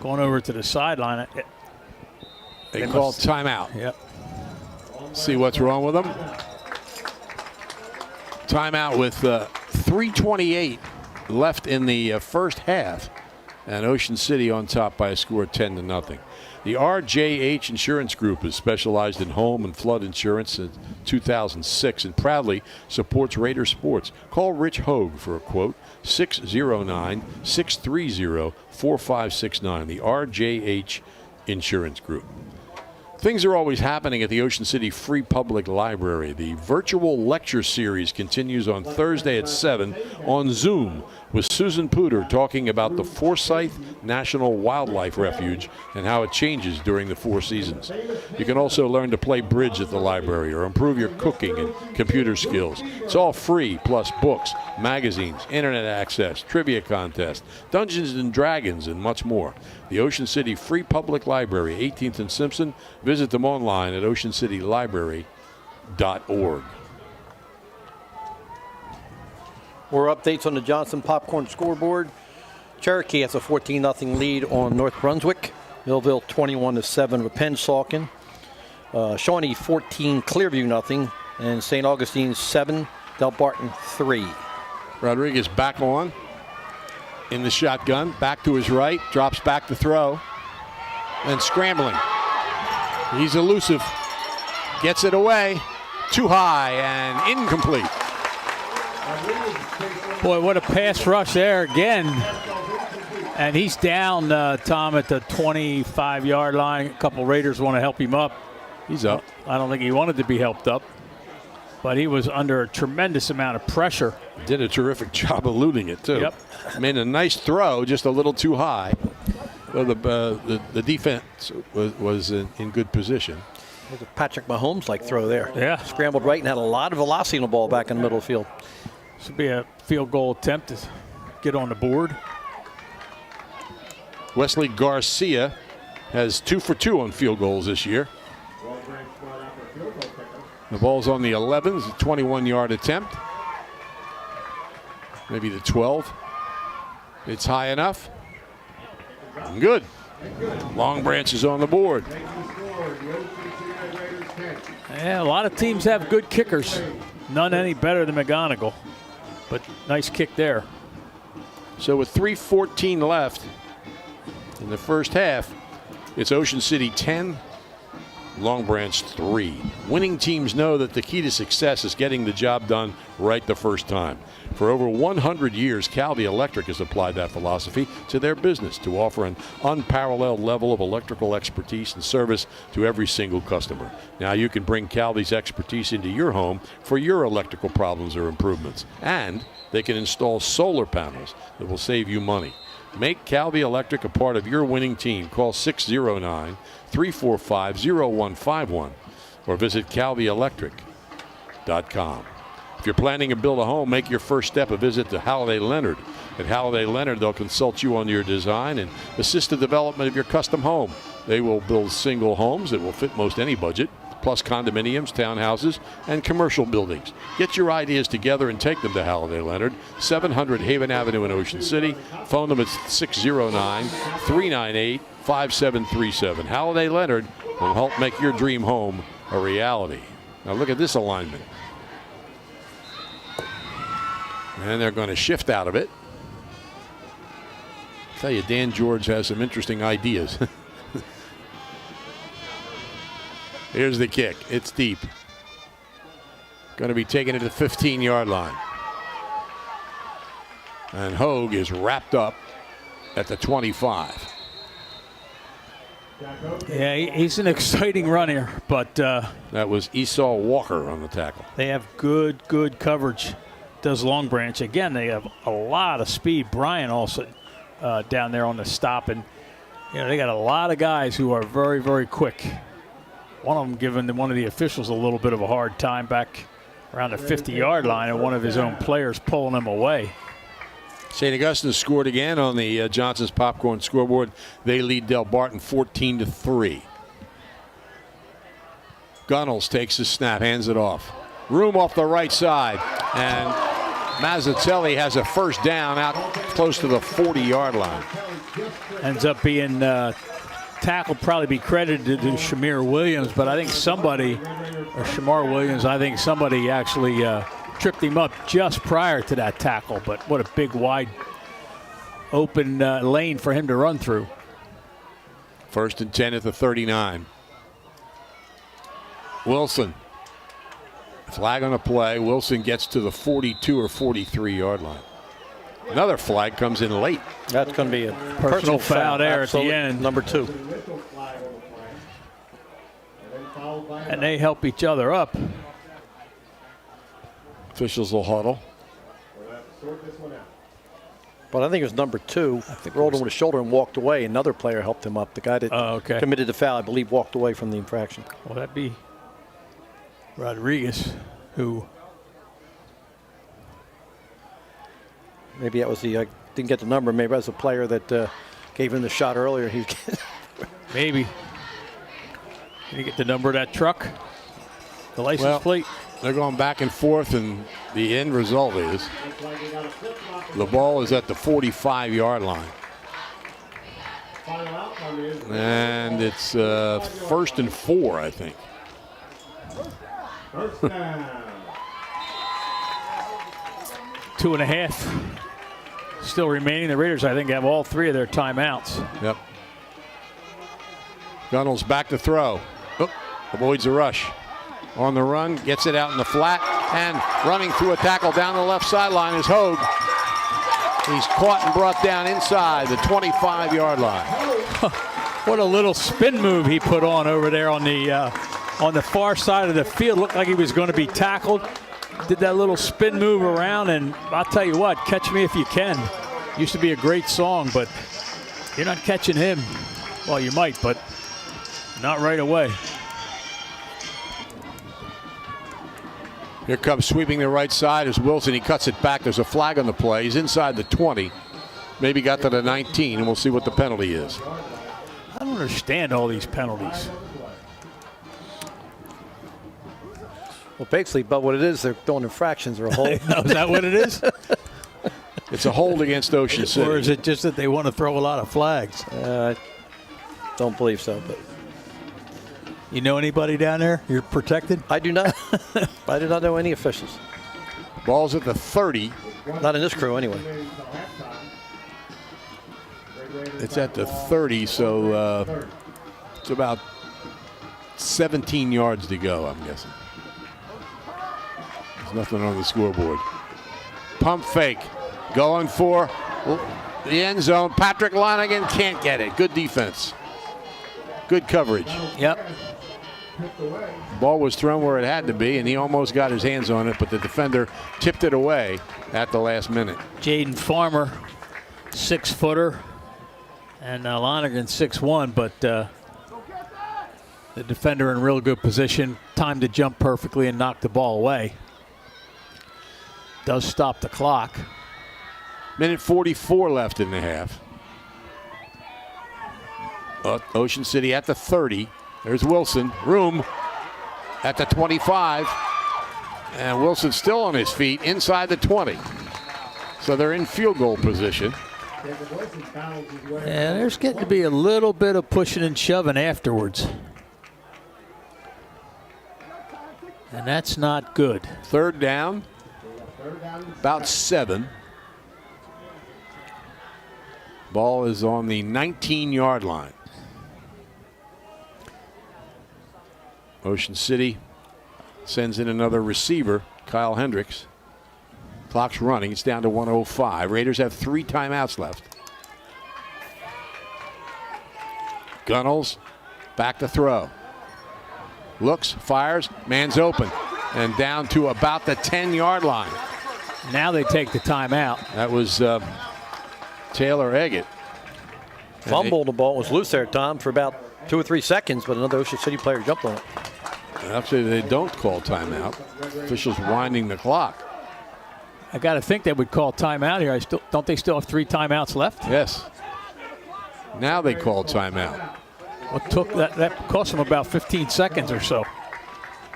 going over to the sideline. They call timeout. Yep. See what's wrong with them. Timeout with 3:28 left in the first half. And Ocean City on top by a score of 10-0. The RJH Insurance Group has specialized in home and flood insurance since 2006 and proudly supports Raider sports. Call Rich Hogue for a quote, 609-630-4569. The RJH Insurance Group. Things are always happening at the Ocean City Free Public Library. The virtual lecture series continues on Thursday at 7 on Zoom with Susan Pooter talking about the Forsyth National Wildlife Refuge and how it changes during the 4 seasons. You can also learn to play bridge at the library or improve your cooking and computer skills. It's all free, plus books, magazines, internet access, trivia contest, Dungeons and Dragons, and much more. The Ocean City Free Public Library, 18th and Simpson. Visit them online at oceancitylibrary.org. More updates on the Johnson Popcorn scoreboard. Cherokee has a 14-0 lead on North Brunswick. Millville 21-7 with Pennsauken. Shawnee 14, Clearview 0, and St. Augustine 7, Delbarton 3. Rodriguez back on in the shotgun, back to his right, drops back to throw, and scrambling. He's elusive, gets it away, too high and incomplete. Boy, what a pass rush there again. And he's down, Tom, at the 25-yard line. A couple Raiders want to help him up. He's up. I don't think he wanted to be helped up, but he was under a tremendous amount of pressure. Did a terrific job eluding it, too. Yep. Made a nice throw, just a little too high. Well, the defense was in good position. There's a Patrick Mahomes-like throw there. Yeah. Scrambled right and had a lot of velocity on the ball back in the middle of the field. This will be a field goal attempt to get on the board. Wesley Garcia has 2 for 2 on field goals this year. The ball's on the 11, it's a 21-yard attempt. maybe the 12. It's high enough. Good. Long Branch is on the board. Yeah, a lot of teams have good kickers. None any better than Mcgonagall. But nice kick there. So with 3:14 left in the first half, it's Ocean City 10, Long Branch 3. Winning teams know that the key to success is getting the job done right the first time. For over 100 years, Calvi Electric has applied that philosophy to their business to offer an unparalleled level of electrical expertise and service to every single customer. Now you can bring Calvi's expertise into your home for your electrical problems or improvements. And they can install solar panels that will save you money. Make Calvi Electric a part of your winning team. Call 609-345-0151 or visit calvielectric.com. If you're planning to build a home, make your first step a visit to Halliday Leonard. At Halliday Leonard, they'll consult you on your design and assist the development of your custom home. They will build single homes that will fit most any budget, plus condominiums, townhouses, and commercial buildings. Get your ideas together and take them to Halliday Leonard, 700 Haven Avenue in Ocean City. Phone them at 609-398-5737. Halliday Leonard will help make your dream home a reality. Now look at this alignment. And they're going to shift out of it. I'll tell you, Dan George has some interesting ideas. Here's the kick. It's deep. Going to be taken to the 15-yard line. And Hogue is wrapped up at the 25. Yeah, he's an exciting runner, but that was Esau Walker on the tackle. They have good coverage. Does Long Branch. Again, they have a lot of speed. Brian also down there on the stop. And, they got a lot of guys who are very, very quick. One of them giving one of the officials a little bit of a hard time back around the 50-yard line, and one of his own players pulling him away. St. Augustine scored again on the Johnson's Popcorn scoreboard. They lead Del Barton 14-3. Gunnels takes the snap, hands it off. Room off the right side, and Mazzatelli has a first down out close to the 40-yard line. Ends up being tackled, probably be credited to Shamir Williams, but I think somebody, or Shamar Williams, I think somebody actually tripped him up just prior to that tackle. But what a big, wide, open lane for him to run through. 1st and 10 at the 39. Wilson. Flag on the play. Wilson gets to the 42 or 43-yard line. Another flag comes in late. That's going to be a personal foul there at the end. Number 2. And they help each other up. Officials will huddle. But I think it was number 2. I think rolled him with his shoulder and walked away. Another player helped him up. The guy that committed the foul, I believe, walked away from the infraction. Well, that'd be Rodriguez, who maybe that was the I didn't get the number. Maybe that was the player that gave him the shot earlier. He maybe. Did you get the number of that truck? The license plate? They're going back and forth, and the end result is the ball is at the 45-yard line. And it's 1st and 4, I think. 2.5 still remaining. The Raiders, I think, have all 3 of their timeouts. Yep. Gunnels back to throw. Avoids a rush. On the run, gets it out in the flat, and running through a tackle down the left sideline is Hogue. He's caught and brought down inside the 25-yard line. What a little spin move he put on over there on the far side of the field. Looked like he was going to be tackled. Did that little spin move around, and I'll tell you what, Catch Me If You Can used to be a great song, but you're not catching him. Well, you might, but not right away. Here comes sweeping the right side is Wilson. He cuts it back. There's a flag on the play. He's inside the 20. Maybe got to the 19, and we'll see what the penalty is. I don't understand all these penalties. Well, basically, but what it is, they're throwing infractions or a whole. Is that what it is? It's a hold against Ocean City. Or is it just that they want to throw a lot of flags? Don't believe so, but You know anybody down there? You're protected? I do not. I do not know any officials. Ball's at the 30. Not in this crew, anyway. It's at the 30, so it's about 17 yards to go, I'm guessing. There's nothing on the scoreboard. Pump fake. Going for the end zone. Patrick Lonergan can't get it. Good defense. Good coverage. Yep. Ball was thrown where it had to be, and he almost got his hands on it, but the defender tipped it away at the last minute. Jaden Farmer, 6-footer, and Lonergan 6'1", but the defender in real good position, timed to jump perfectly and knock the ball away. Does stop the clock. Minute 44 left in the half. Ocean City at the 30. There's Wilson. Room at the 25. And Wilson still on his feet inside the 20. So they're in field goal position. And there's getting to be a little bit of pushing and shoving afterwards. And that's not good. Third down. About 7. Ball is on the 19-yard line. Ocean City sends in another receiver, Kyle Hendricks. Clock's running. It's down to 1:05. Raiders have 3 timeouts left. Gunnels back to throw. Looks, fires, man's open. And down to about the 10-yard line. Now they take the timeout. That was Taylor Eggett. Fumble, the ball was loose there, Tom, for about 2 or 3 seconds, but another Ocean City player jumped on it. Actually, they don't call timeout. Officials winding the clock. I got to think they would call timeout here. Don't they still have 3 timeouts left? Yes. Now they call timeout. What took that cost them about 15 seconds or so.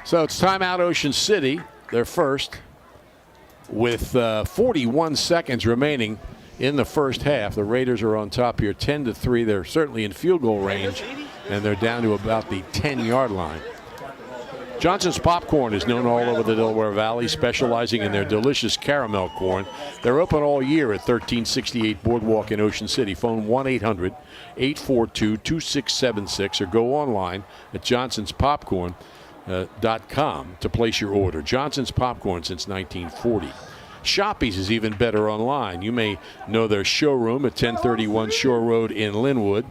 So it's timeout Ocean City, their first, with 41 seconds remaining in the first half. The Raiders are on top here 10-3. They're certainly in field goal range, and they're down to about the 10-yard line. Johnson's Popcorn is known all over the Delaware Valley, specializing in their delicious caramel corn. They're open all year at 1368 Boardwalk in Ocean City. Phone 1-800-842-2676 or go online at johnsonspopcorn.com to place your order. Johnson's Popcorn since 1940. Shoppy's is even better online. You may know their showroom at 1031 Shore Road in Linwood,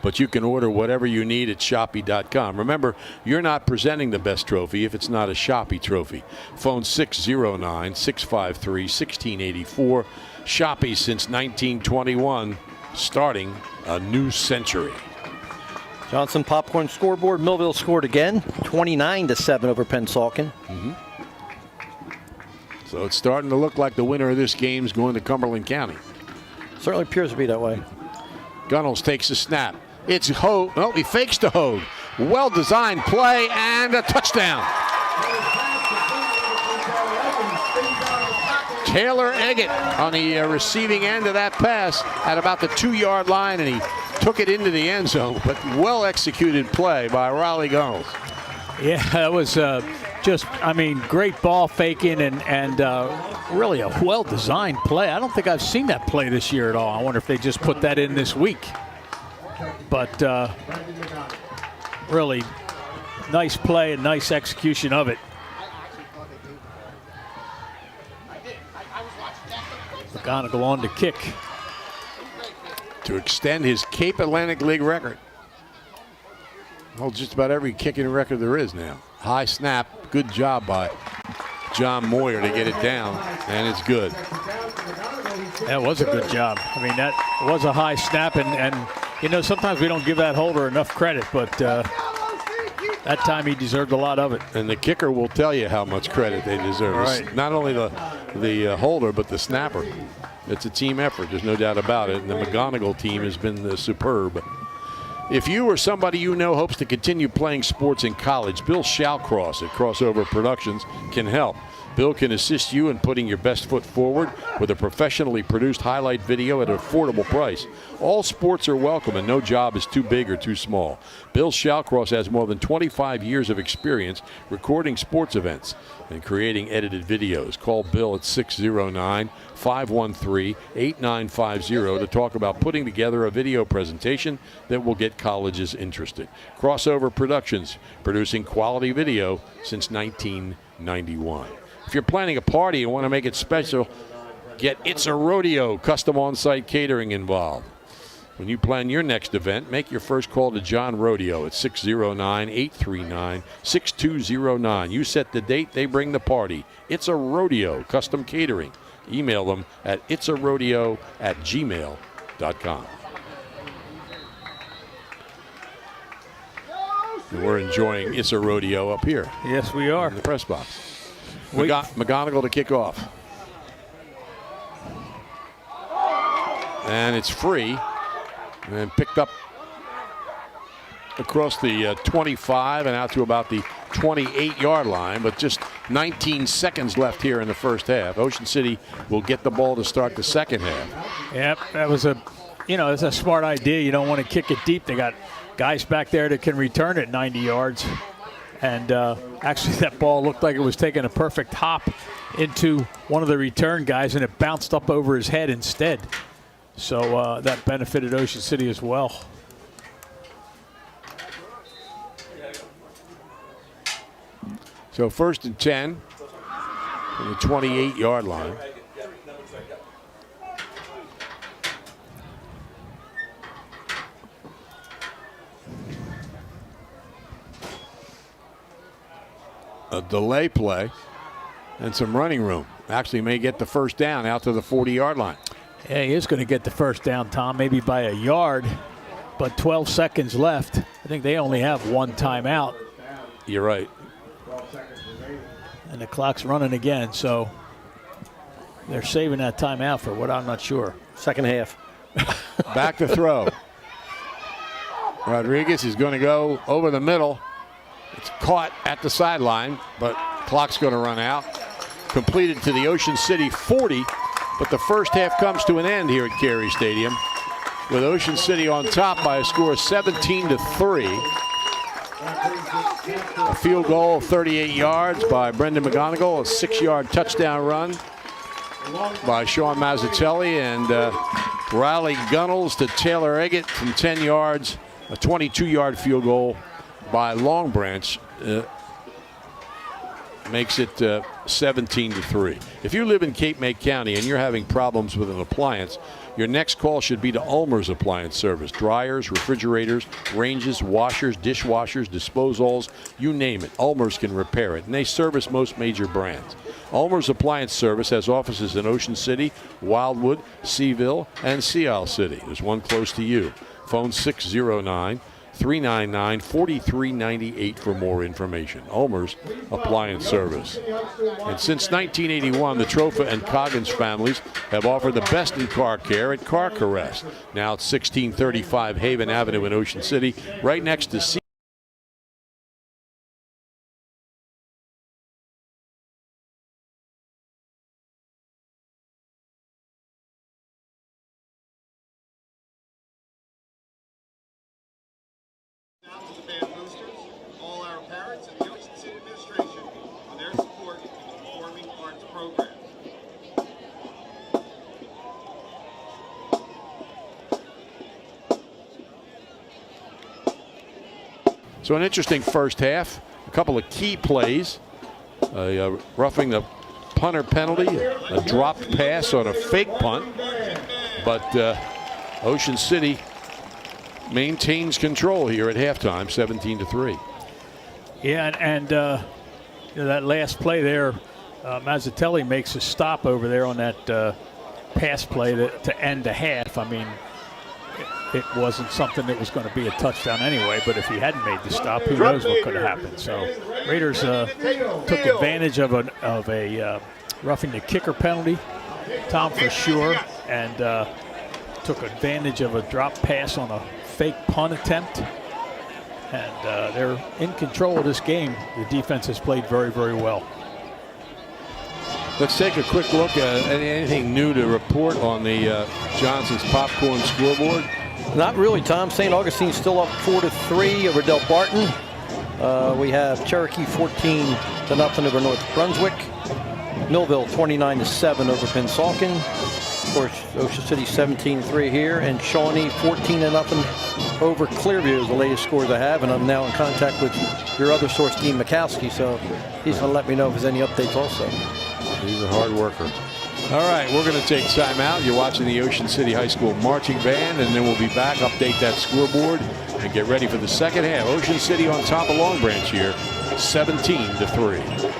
but you can order whatever you need at Shoppy.com. Remember, you're not presenting the best trophy if it's not a Shoppy trophy. Phone 609-653-1684. Shoppy since 1921, starting a new century. Johnson Popcorn scoreboard. Millville scored again, 29-7 over Pennsauken. So it's starting to look like the winner of this game is going to Cumberland County. Certainly appears to be that way. Gunnels takes a snap. It's Hogue. No, he fakes to Hogue. Well-designed play and a touchdown. Taylor Eggett on the receiving end of that pass at about the 2-yard line, and he took it into the end zone, but well-executed play by Riley Gunnels. Yeah, that was great ball faking and really a well-designed play. I don't think I've seen that play this year at all. I wonder if they just put that in this week. But really nice play and nice execution of it. Mcgonagall on to kick. To extend his Cape Atlantic League record. Well, just about every kicking record there is now. High snap. Good job by John Moyer to get it down, and it's good. That was a good job. I mean, that was a high snap, and you know, sometimes we don't give that holder enough credit, but that time he deserved a lot of it. And the kicker will tell you how much credit they deserve. Right. Not only the holder, but the snapper. It's a team effort, there's no doubt about it, and the Mcgonagall team has been superb. If you or somebody you know hopes to continue playing sports in college, Bill Shallcross at Crossover Productions can help. Bill can assist you in putting your best foot forward with a professionally produced highlight video at an affordable price. All sports are welcome and no job is too big or too small. Bill Shallcross has more than 25 years of experience recording sports events and creating edited videos. Call Bill at 609-513-8950 to talk about putting together a video presentation that will get colleges interested. Crossover Productions, producing quality video since 1991. If you're planning a party and want to make it special, get It's a Rodeo custom on-site catering involved. When you plan your next event, make your first call to John Rodeo at 609-839-6209. You set the date, they bring the party. It's a Rodeo custom catering. Email them at itsarodeo@gmail.com. And we're enjoying It's a Rodeo up here. Yes, we are. In the press box. We got Mcgonagall to kick off. And it's free. And picked up across the 25 and out to about the 28-yard line, but just 19 seconds left here in the first half. Ocean City will get the ball to start the second half. Yep, that was it's a smart idea. You don't want to kick it deep. They got guys back there that can return it 90 yards. And actually that ball looked like it was taking a perfect hop into one of the return guys, and it bounced up over his head instead. So that benefited Ocean City as well. So 1st and 10 from the 28-yard line. A delay play and some running room. Actually may get the first down out to the 40-yard line. Yeah, he is going to get the first down, Tom, maybe by a yard, but 12 seconds left. I think they only have one timeout. You're right. And the clock's running again, so they're saving that timeout for what I'm not sure. Second half. Back to throw. Rodriguez is going to go over the middle. It's caught at the sideline, but clock's going to run out. Completed to the Ocean City 40, but the first half comes to an end here at Carey Stadium with Ocean City on top by a score of 17-3. A field goal of 38 yards by Brendan Mcgonagall, a 6-yard touchdown run by Sean Mazzatelli, and Riley Gunnels to Taylor Eggett from 10 yards, a 22-yard field goal by Long Branch makes it 17-3. If you live in Cape May County and you're having problems with an appliance, your next call should be to Ulmer's Appliance Service. Dryers, refrigerators, ranges, washers, dishwashers, disposals, you name it. Ulmer's can repair it, and they service most major brands. Ulmer's Appliance Service has offices in Ocean City, Wildwood, Seaville, and Sea Isle City. There's one close to you. Phone 609-399-4398 for more information. Ulmer's Appliance Service. And since 1981, the Trofa and Coggins families have offered the best in car care at Car Caress. Now it's 1635 Haven Avenue in Ocean City, right next to Sea. All our parents and the Ocean City administration for their support in the Performing Arts program. So an interesting first half. A couple of key plays. Roughing the punter penalty, a dropped pass on a fake punt. But Ocean City maintains control here at halftime, 17-3. Yeah, and that last play there, Mazzatelli makes a stop over there on that pass play to end the half. I mean, it wasn't something that was going to be a touchdown anyway, but if he hadn't made the stop, who knows what could have happened. So Raiders took advantage of a roughing the kicker penalty, Tom, for sure, and took advantage of a drop pass on a fake punt attempt. And they're in control of this game. The defense has played very, very well. Let's take a quick look at anything new to report on the Johnson's Popcorn scoreboard. Not really, Tom. St. Augustine's still up 4-3 over Del Barton. We have Cherokee 14-0 over North Brunswick. Millville 29-7 over Pennsauken. Of course, Ocean City 17-3 here, and Shawnee 14-0 over Clearview is the latest scores I have, and I'm now in contact with your other source, Dean McCaskey, so he's going to let me know if there's any updates also. He's a hard worker. All right, we're going to take time out. You're watching the Ocean City High School Marching Band, and then we'll be back, update that scoreboard, and get ready for the second half. Ocean City on top of Long Branch here, 17-3.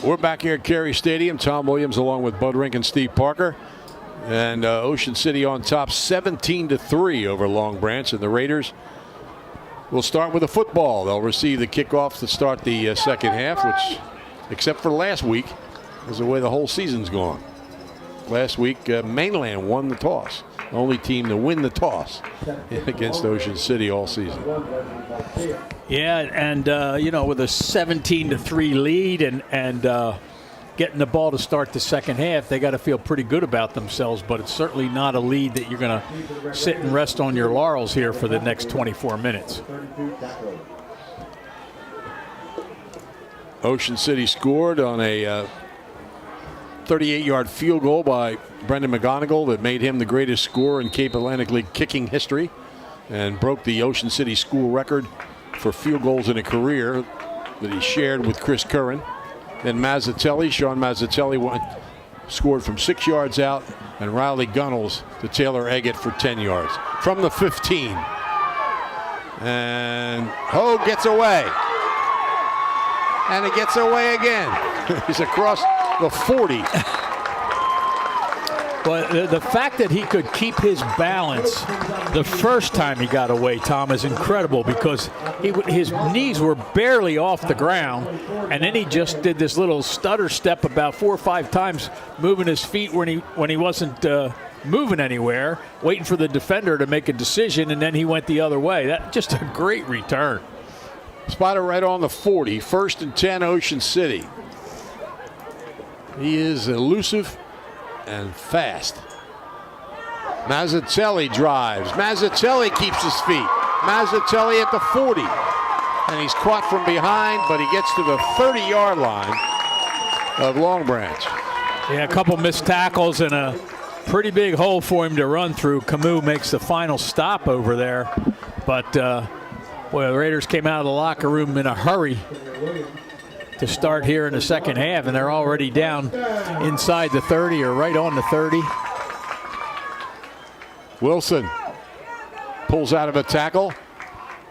We're back here at Carey Stadium. Tom Williams along with Bud Rink and Steve Parker. And Ocean City on top 17-3 over Long Branch. And the Raiders will start with a football. They'll receive the kickoff to start the second half, which, except for last week, is the way the whole season's gone. Last week, Mainland won the toss. The only team to win the toss against Ocean City all season. Yeah, and with a 17-3 lead and getting the ball to start the second half, they got to feel pretty good about themselves. But it's certainly not a lead that you're going to sit and rest on your laurels here for the next 24 minutes. Ocean City scored on a 38-yard field goal by Brendan Mcgonagall that made him the greatest scorer in Cape Atlantic League kicking history and broke the Ocean City school record for field goals in a career that he shared with Chris Curran. Then Sean Mazzatelli scored from 6 yards out, and Riley Gunnels to Taylor Eggett for 10 yards. From the 15. And Hogue gets away. And it gets away again. He's across the 40. But the fact that he could keep his balance the first time he got away, Tom, is incredible because his knees were barely off the ground, and then he just did this little stutter step about 4 or 5 times, moving his feet when he wasn't moving anywhere, waiting for the defender to make a decision, and then he went the other way. That just a great return. Spotted right on the 40. 1st and 10, Ocean City. He is elusive and fast. Mazzatelli drives. Mazzatelli keeps his feet. Mazzatelli at the 40. And he's caught from behind, but he gets to the 30-yard line of Long Branch. Yeah, a couple missed tackles and a pretty big hole for him to run through. Camus makes the final stop over there. But, boy, the Raiders came out of the locker room in a hurry to start here in the second half, and they're already down inside the 30 or right on the 30. Wilson pulls out of a tackle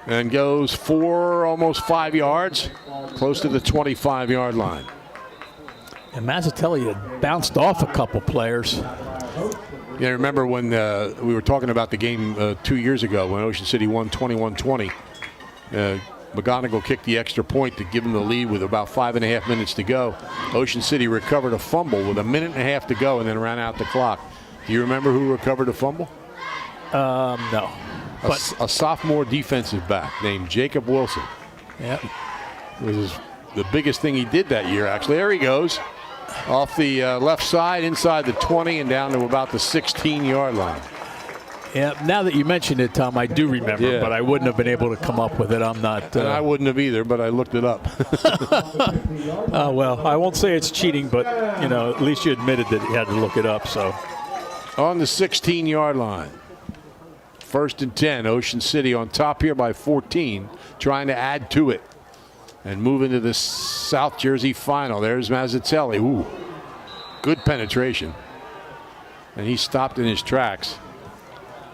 and goes 4, almost 5 yards, close to the 25-yard line. And Mazzatelli had bounced off a couple players. Yeah, remember when we were talking about the game 2 years ago when Ocean City won 21-20. Mcgonagall kicked the extra point to give him the lead with about 5.5 minutes to go. Ocean City recovered a fumble with 1.5 minutes to go and then ran out the clock. Do you remember who recovered a fumble? No. A sophomore defensive back named Jacob Wilson. Yeah. It was the biggest thing he did that year, actually. There he goes. Off the left side, inside the 20 and down to about the 16-yard line. Yeah, now that you mentioned it, Tom, I do remember, but I wouldn't have been able to come up with it. I'm not. And I wouldn't have either, but I looked it up. Well, I won't say it's cheating, but, at least you admitted that you had to look it up. So, on the 16-yard line. 1st and 10, Ocean City on top here by 14, trying to add to it and move into the South Jersey final. There's Mazzatelli. Ooh, good penetration. And he stopped in his tracks.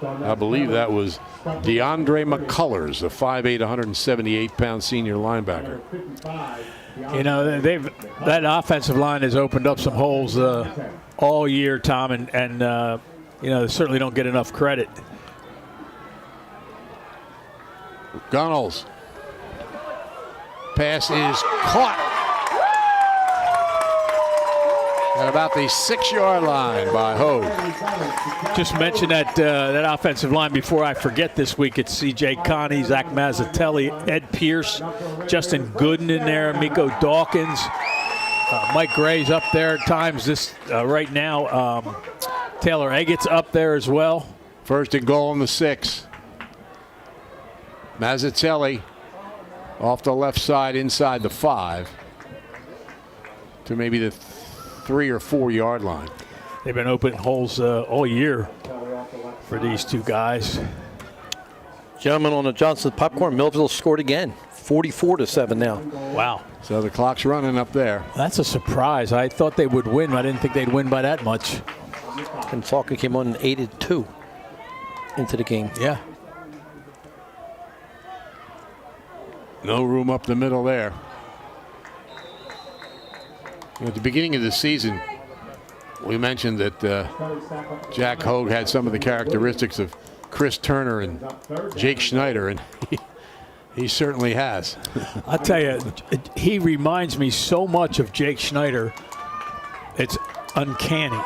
I believe that was DeAndre McCullers, the 5'8", 178-pound senior linebacker. That offensive line has opened up some holes all year, Tom, and they certainly don't get enough credit. Gunnels. Pass is caught at about the 6-yard line by Hogue. Just mention that offensive line before I forget this week. It's C.J. Connie, Zach Mazzatelli, Ed Pierce, Justin Gooden in there, Miko Dawkins, Mike Gray's up there at times. Right now, Taylor Eggett's up there as well. 1st and goal on the 6. Mazzatelli off the left side inside the 5 to maybe the 3 or 4 yard line. They've been opening holes all year for these two guys. Gentlemen on the Johnson Popcorn, Millville scored again. 44-7 now. Wow. So the clock's running up there. That's a surprise. I thought they would win. I didn't think they'd win by that much. And Falcon came on 8-2 into the game. Yeah. No room up the middle there. At the beginning of the season, we mentioned that Jack Hogue had some of the characteristics of Chris Turner and Jake Schneider, and he certainly has. I'll tell you, he reminds me so much of Jake Schneider. It's uncanny.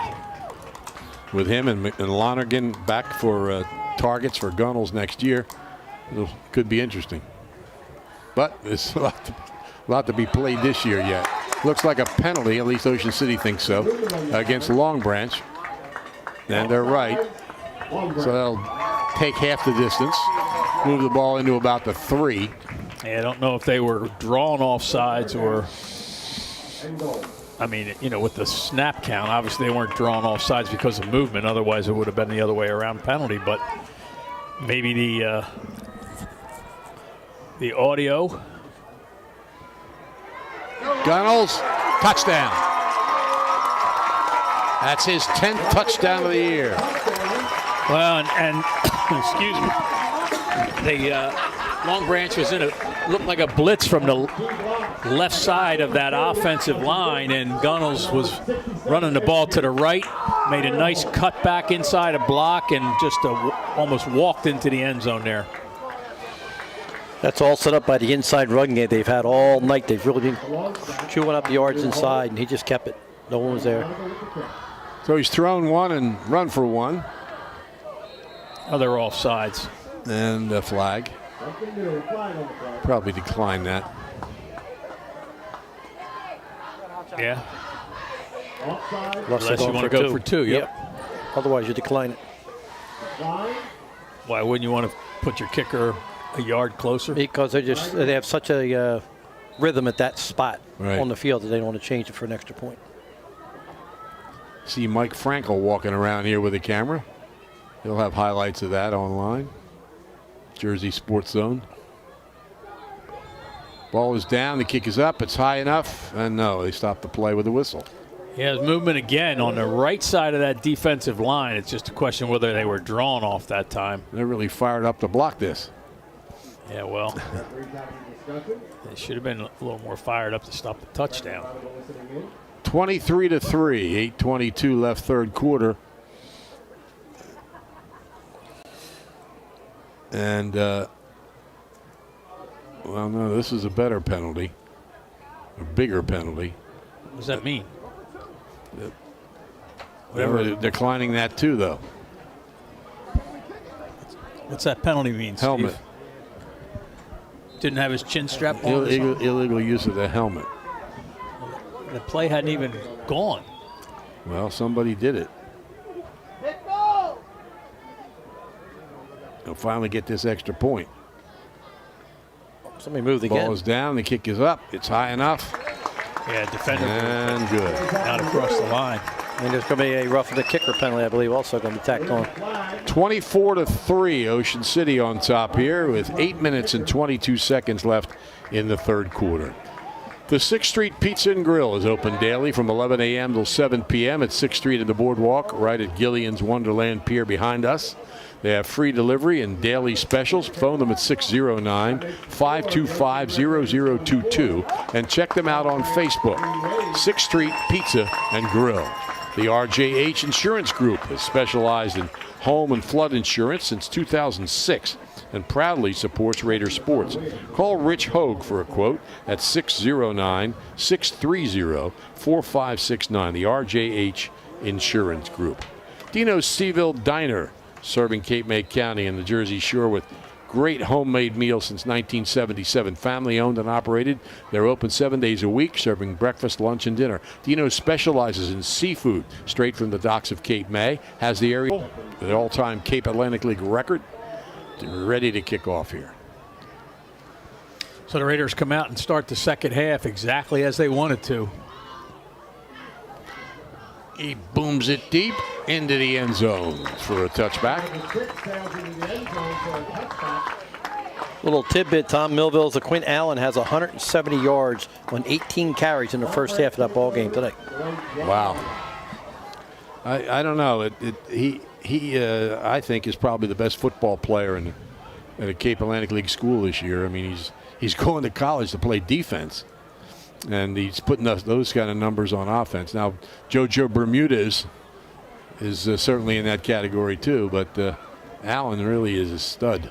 With him and Lonergan back for targets for Gunnels next year, it could be interesting. But there's a lot to be played this year yet. Looks like a penalty, at least Ocean City thinks so, against Long Branch. And they're right. So they'll take half the distance, move the ball into about the 3. I don't know if they were drawn off sides or, I mean, you know, with the snap count, obviously they weren't drawn off sides because of movement. Otherwise, it would have been the other way around penalty. But maybe the audio. Gunnels, touchdown. That's his 10th touchdown of the year. Well, and excuse me, the Long Branch was looked like a blitz from the left side of that offensive line, and Gunnels was running the ball to the right, made a nice cut back inside a block, and just almost walked into the end zone there. That's all set up by the inside run game they've had all night. They've really been chewing up the yards inside, and he just kept it. No one was there. So he's thrown one and run for one. Oh, they're off sides. And a flag. Probably decline that. Yeah. Unless you want to go for 2. Yep. Otherwise, you decline it. Why wouldn't you want to put your kicker a yard closer? Because they have such a rhythm at that spot on the field that they don't want to change it for an extra point. See Mike Frankel walking around here with a camera. He'll have highlights of that online. Jersey Sports Zone. Ball is down. The kick is up. It's high enough. And no, they stopped the play with a whistle. Yeah, there's movement again on the right side of that defensive line. It's just a question whether they were drawn off that time. They're really fired up to block this. Yeah, well, they should have been a little more fired up to stop the touchdown. 23-3, 8:22 left third quarter. And, well, no, this is a better penalty, a bigger penalty. What does that mean? Whatever, declining that too, though. What's that penalty mean, Helmet. Steve? Didn't have his chin strap on. Illegal use of the helmet. The play hadn't even gone. Well, somebody did it. They'll finally get this extra point. Somebody moved again. Ball is down. The kick is up. It's high enough. Yeah, defender. And good. Not across the line. And there's going to be a roughing the kicker penalty, I believe, also going to be tacked on. 24-3, Ocean City on top here with 8 minutes and 22 seconds left in the third quarter. The 6th Street Pizza and Grill is open daily from 11 a.m. till 7 p.m. at 6th Street in the Boardwalk, right at Gillian's Wonderland Pier behind us. They have free delivery and daily specials. Phone them at 609-525-0022 and check them out on Facebook. 6th Street Pizza and Grill. The RJH Insurance Group has specialized in home and flood insurance since 2006 and proudly supports Raider sports. Call Rich Hogue for a quote at 609-630-4569. The RJH Insurance Group. Dino's Seaville Diner, serving Cape May County and the Jersey Shore with great homemade meals since 1977. Family owned and operated. They're open 7 days a week, serving breakfast, lunch, and dinner. Dino specializes in seafood straight from the docks of Cape May. Has the area, the all-time Cape Atlantic League record. They're ready to kick off here. So the Raiders come out and start the second half exactly as they wanted to. He booms it deep into the end zone for a touchback. Little tidbit, Tom. Millville's Quint Allen has 170 yards on 18 carries in the first half of that ball game today. Wow. I don't know. He I think is probably the best football player at a Cape Atlantic League school this year. I mean, he's going to college to play defense. And he's putting those kind of numbers on offense. Now, JoJo Bermudez is certainly in that category too, but Allen really is a stud.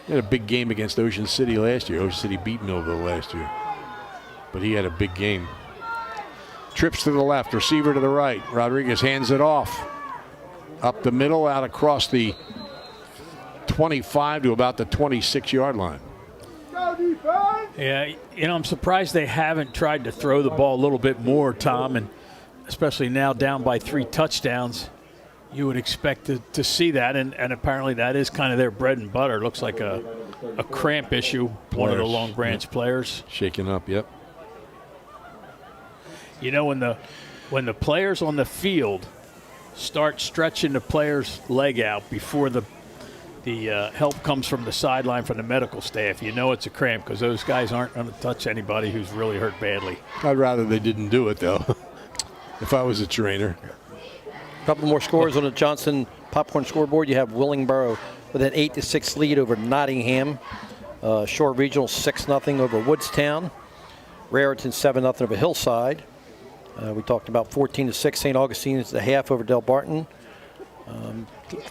He had a big game against Ocean City last year. Ocean City beat Millville last year, but he had a big game. Trips to the left, receiver to the right. Rodriguez hands it off. Up the middle, out across the 25 to about the 26-yard line. Yeah, I'm surprised they haven't tried to throw the ball a little bit more, Tom, and especially now down by 3 touchdowns. You would expect to see that, and apparently that is kind of their bread and butter. It looks like a cramp issue, one of the Long Branch players. Shaking up, yep. When the players on the field start stretching the player's leg out before the help comes from the sideline from the medical staff, you know it's a cramp, because those guys aren't going to touch anybody who's really hurt badly. I'd rather they didn't do it, though, if I was a trainer. A couple more scores on the Johnson Popcorn scoreboard. You have Willingboro with an 8-6 lead over Nottingham. Shore Regional 6-0 over Woodstown. Raritan 7-0 over Hillside. We talked about 14-6 St. Augustine's the half over Del Barton.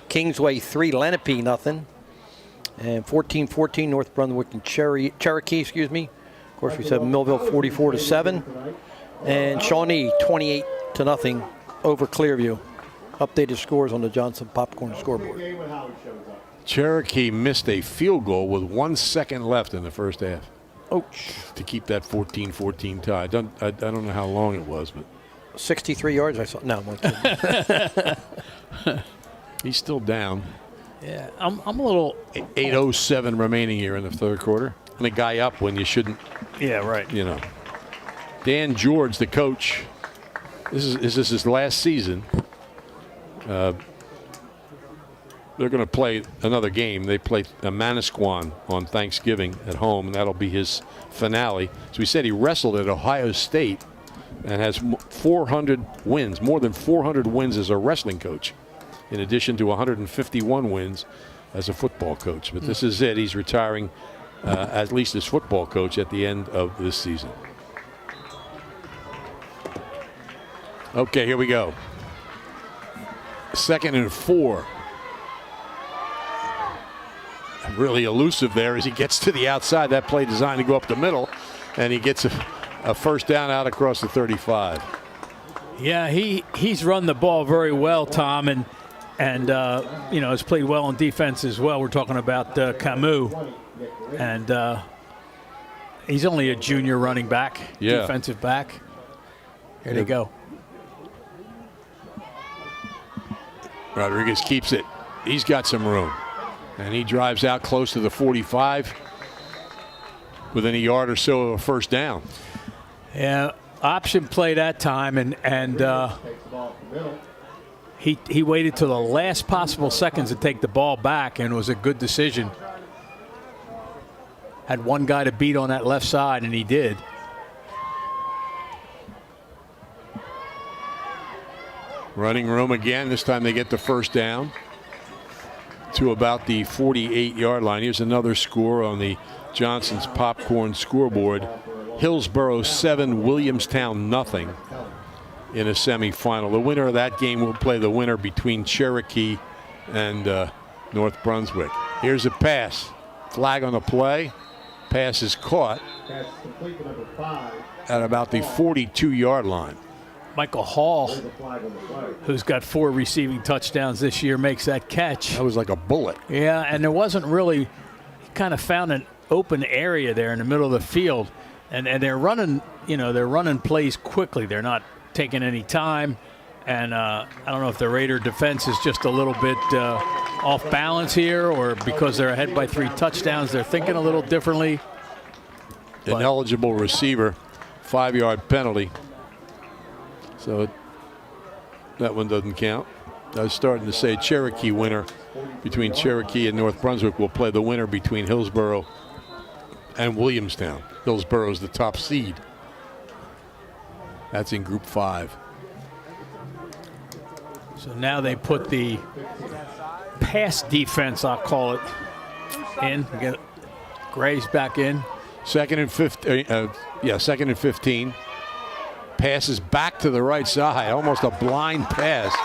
Kingsway 3, Lenape 0. And 14-14 North Brunswick and Cherokee, excuse me. Of course, we said Millville 44-7. And Shawnee 28-0 over Clearview. Updated scores on the Johnson Popcorn scoreboard. Cherokee missed a field goal with 1 second left in the first half. Ouch. To keep that 14-14 tie. I don't know how long it was, but 63 yards, I saw. No, I'm kidding. he's still down. Yeah, I'm a little 8:07 remaining here in the third quarter. And a guy up when you shouldn't. Yeah, right. Dan George, the coach. This is his last season. They're going to play another game. They play Manasquan on Thanksgiving at home, and that'll be his finale. So he said he wrestled at Ohio State and has 400 wins, more than 400 wins as a wrestling coach, in addition to 151 wins as a football coach. But this is it. He's retiring at least as football coach at the end of this season. Okay, here we go. 2nd and 4. Really elusive there as he gets to the outside. That play designed to go up the middle, and he gets a first down out across the 35. Yeah, he's run the ball very well, Tom, and has played well on defense as well. We're talking about Camus, and he's only a junior running back, defensive back. Here they go. Rodriguez keeps it. He's got some room. And he drives out close to the 45 within a yard or so of a first down. Yeah, option play that time, and he waited till the last possible seconds to take the ball back, and it was a good decision. Had one guy to beat on that left side, and he did. Running room again. This time they get the first down to about the 48-yard line. Here's another score on the Johnson's Popcorn scoreboard. Hillsborough 7, Williamstown 0 in a semifinal. The winner of that game will play the winner between Cherokee and North Brunswick. Here's a pass. Flag on the play. Pass is caught at about the 42-yard line. Michael Hall, who's got 4 receiving touchdowns this year, makes that catch. That was like a bullet. Yeah, and there wasn't really, he kind of found an open area there in the middle of the field, and they're running, they're running plays quickly. They're not taking any time, and I don't know if the Raider defense is just a little bit off balance here, or because they're ahead by 3 touchdowns, they're thinking a little differently. An eligible receiver, 5-yard penalty. So that one doesn't count. I was starting to say Cherokee winner between Cherokee and North Brunswick will play the winner between Hillsborough and Williamstown. Hillsborough is the top seed. That's in Group 5. So now they put the pass defense, I'll call it, in. Gray's back in. Second and 15. Passes back to the right side, almost a blind pass.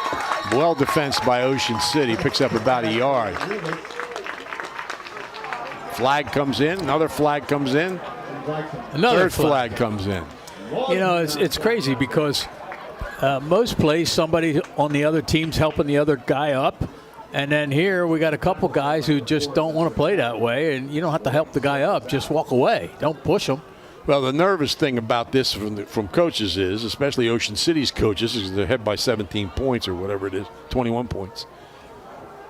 Well defensed by Ocean City, picks up about a yard. Flag comes in, another flag comes in. Another Third flag comes in. You know, it's crazy because most plays somebody on the other team's helping the other guy up. And then here we got a couple guys who just don't want to play that way, and you don't have to help the guy up. Just walk away. Don't push him. Well, the nervous thing about this from coaches is, especially Ocean City's coaches, is they're ahead by 17 points or whatever it is, 21 points.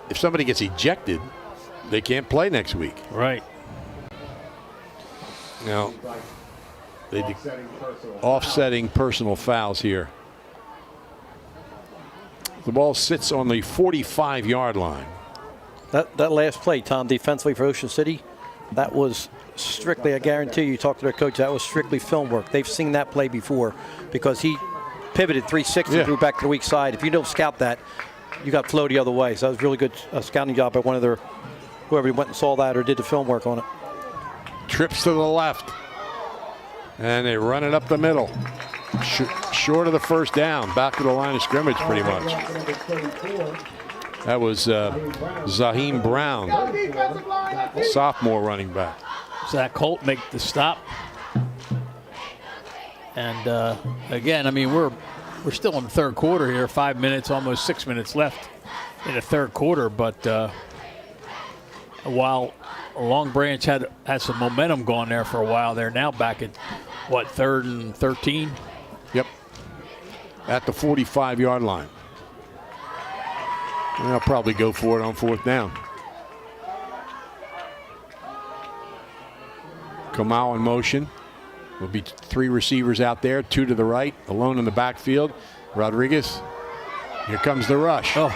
If somebody gets ejected, they can't play next week. Right. Now, offsetting personal fouls here. The ball sits on the 45-yard line. That last play, Tom, defensively for Ocean City, that was strictly, I guarantee you talk to their coach, that was strictly film work. They've seen that play before because he pivoted 360, threw back to the weak side. If you don't scout that, you got flow the other way. So that was a really good scouting job by one of their, whoever went and saw that or did the film work on it. Trips to the left. And they run it up the middle. Short of the first down, back to the line of scrimmage pretty much. That was Zaheem Brown, sophomore running back. Zach Holt make the stop. And again, I mean, we're still in the third quarter here, 5 minutes, almost 6 minutes left in the third quarter. But while Long Branch had some momentum going there for a while, they're now back at, what, 3rd and 13? Yep. At the 45-yard line. And they'll probably go for it on fourth down. Kamau in motion. Will be 3 receivers out there, 2 to the right, alone in the backfield. Rodriguez. Here comes the rush. Oh.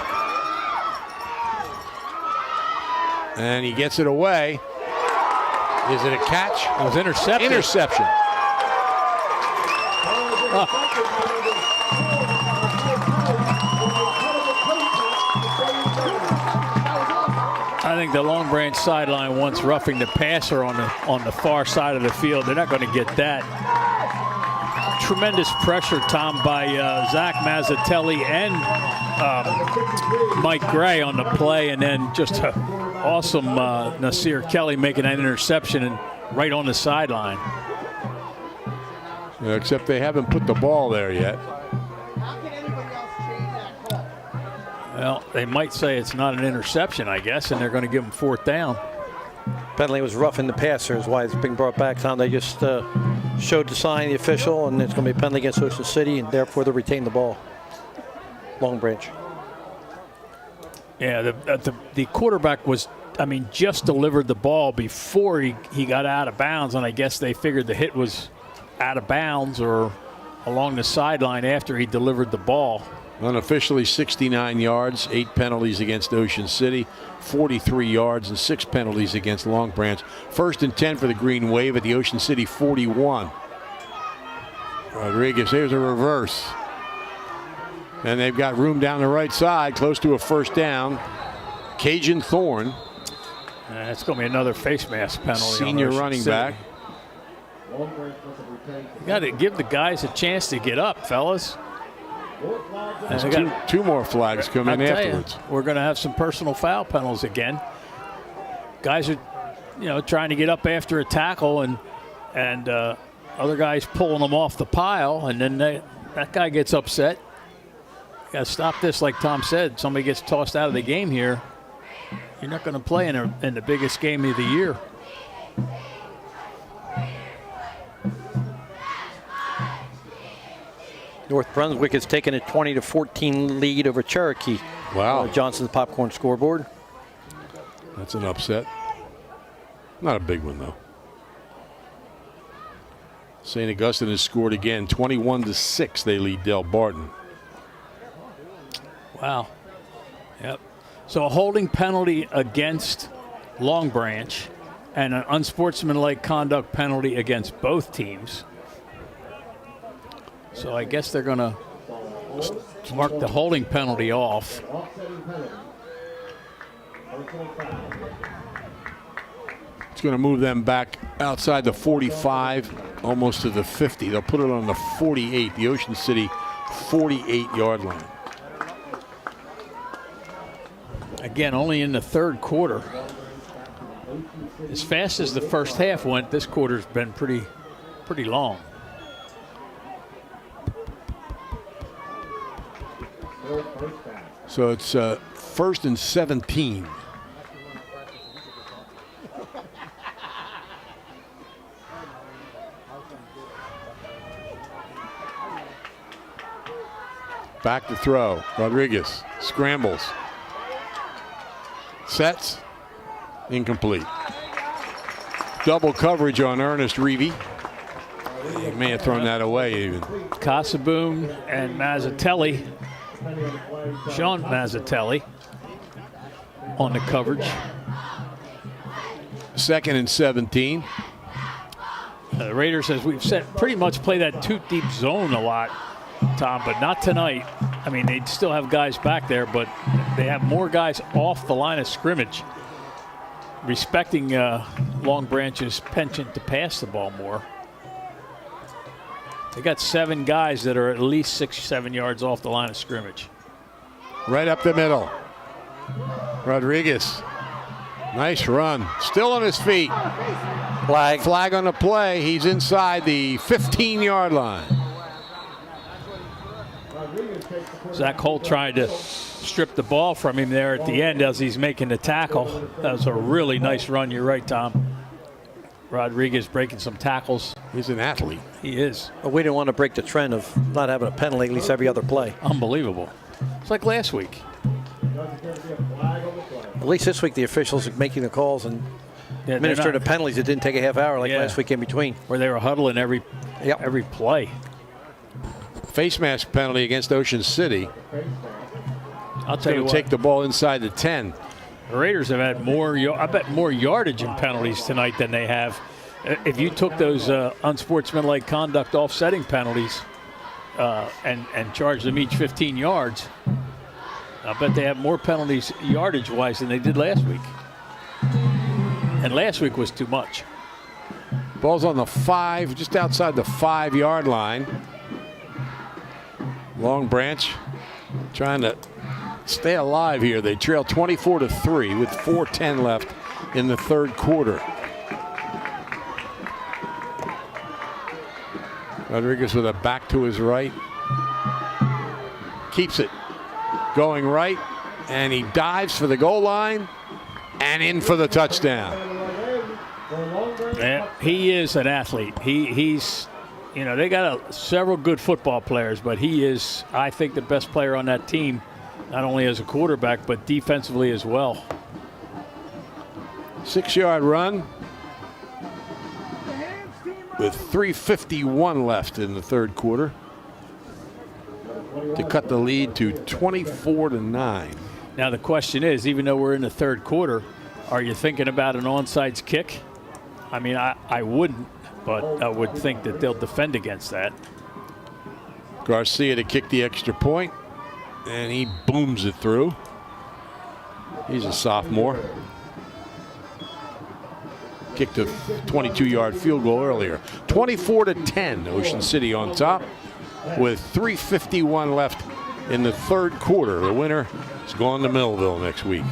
And he gets it away. Is it a catch? It was intercepted. Interception. I think the Long Branch sideline wants roughing the passer on the far side of the field. They're not going to get that. Tremendous pressure, Tom, by Zach Mazzatelli and Mike Gray on the play, and then just awesome Nasir Kelly making that interception and right on the sideline. Yeah, except they haven't put the ball there yet. Well, they might say it's not an interception, I guess, and they're going to give them fourth down. Penalty was roughing the passer is why it's being brought back, Tom. They just showed the sign, the official, and it's going to be a penalty against Ocean City, and therefore they retain the ball. Long Branch. Yeah, the quarterback was, I mean, just delivered the ball before he got out of bounds, and I guess they figured the hit was out of bounds or along the sideline after he delivered the ball. Unofficially 69 yards, 8 penalties against Ocean City, 43 yards and 6 penalties against Long Branch. 1st and 10 for the Green Wave at the Ocean City 41. Rodriguez, here's a reverse. And they've got room down the right side, close to a first down. Cajun Thorne. It's going to be another face mask penalty. Senior running back. You got to give the guys a chance to get up, fellas. There's two more flags come in afterwards. We're going to have some personal foul penalties again. Guys are, trying to get up after a tackle, and other guys pulling them off the pile, and then that guy gets upset. Got to stop this, like Tom said. Somebody gets tossed out of the game here. You're not going to play in the biggest game of the year. North Brunswick has taken a 20-14 lead over Cherokee. Wow. Johnson's popcorn scoreboard. That's an upset. Not a big one, though. St. Augustine has scored again. 21-6, they lead Del Barton. Wow. Yep. So a holding penalty against Long Branch and an unsportsmanlike conduct penalty against both teams. So I guess they're going to mark the holding penalty off. It's going to move them back outside the 45, almost to the 50. They'll put it on the 48, the Ocean City 48-yard line. Again, only in the third quarter. As fast as the first half went, this quarter's been pretty long. So it's 1st and 17. Back to throw. Rodriguez scrambles. Sets. Incomplete. Double coverage on Ernest Reavy. He may have thrown that away even. Casaboom and Mazzatelli. Sean Mazzatelli on the coverage. 2nd and 17. The Raiders, as we've said, pretty much play that two deep zone a lot, Tom, but not tonight. I mean, they still have guys back there, but they have more guys off the line of scrimmage, respecting Long Branch's penchant to pass the ball more. They got 7 guys that are at least 6 or 7 yards off the line of scrimmage. Right up the middle. Rodriguez. Nice run. Still on his feet. Flag on the play. He's inside the 15-yard line. Zach Holt tried to strip the ball from him there at the end as he's making the tackle. That was a really nice run. You're right, Tom. Rodriguez breaking some tackles. He's an athlete. He is. But we didn't want to break the trend of not having a penalty at least every other play. Unbelievable. It's like last week. At least this week the officials are making the calls and administering the penalties. It didn't take a half hour like last week in between. Where they were huddling every play. Face mask penalty against Ocean City. I'll tell you what. Take the ball inside the 10. The Raiders have had more yardage in penalties tonight than they have. If you took those unsportsmanlike conduct offsetting penalties and charged them each 15 yards, I bet they have more penalties yardage-wise than they did last week. And last week was too much. Ball's on the 5, just outside the 5-yard line. Long Branch trying to stay alive here. They trail 24-3 with 4:10 left in the third quarter. Rodriguez with a back to his right. Keeps it going right, and he dives for the goal line and in for the touchdown. Yeah, he is an athlete. He's, you know, they got several good football players, but he is, I think, the best player on that team, not only as a quarterback, but defensively as well. 6-yard run with 3:51 left in the third quarter to cut the lead to 24-9. Now the question is, even though we're in the third quarter, are you thinking about an onside kick? I mean, I wouldn't, but I would think that they'll defend against that. Garcia to kick the extra point, and he booms it through. He's a sophomore. Kicked a 22-yard field goal earlier. 24-10, Ocean City on top with 3:51 left in the third quarter. The winner is going to Millville next week.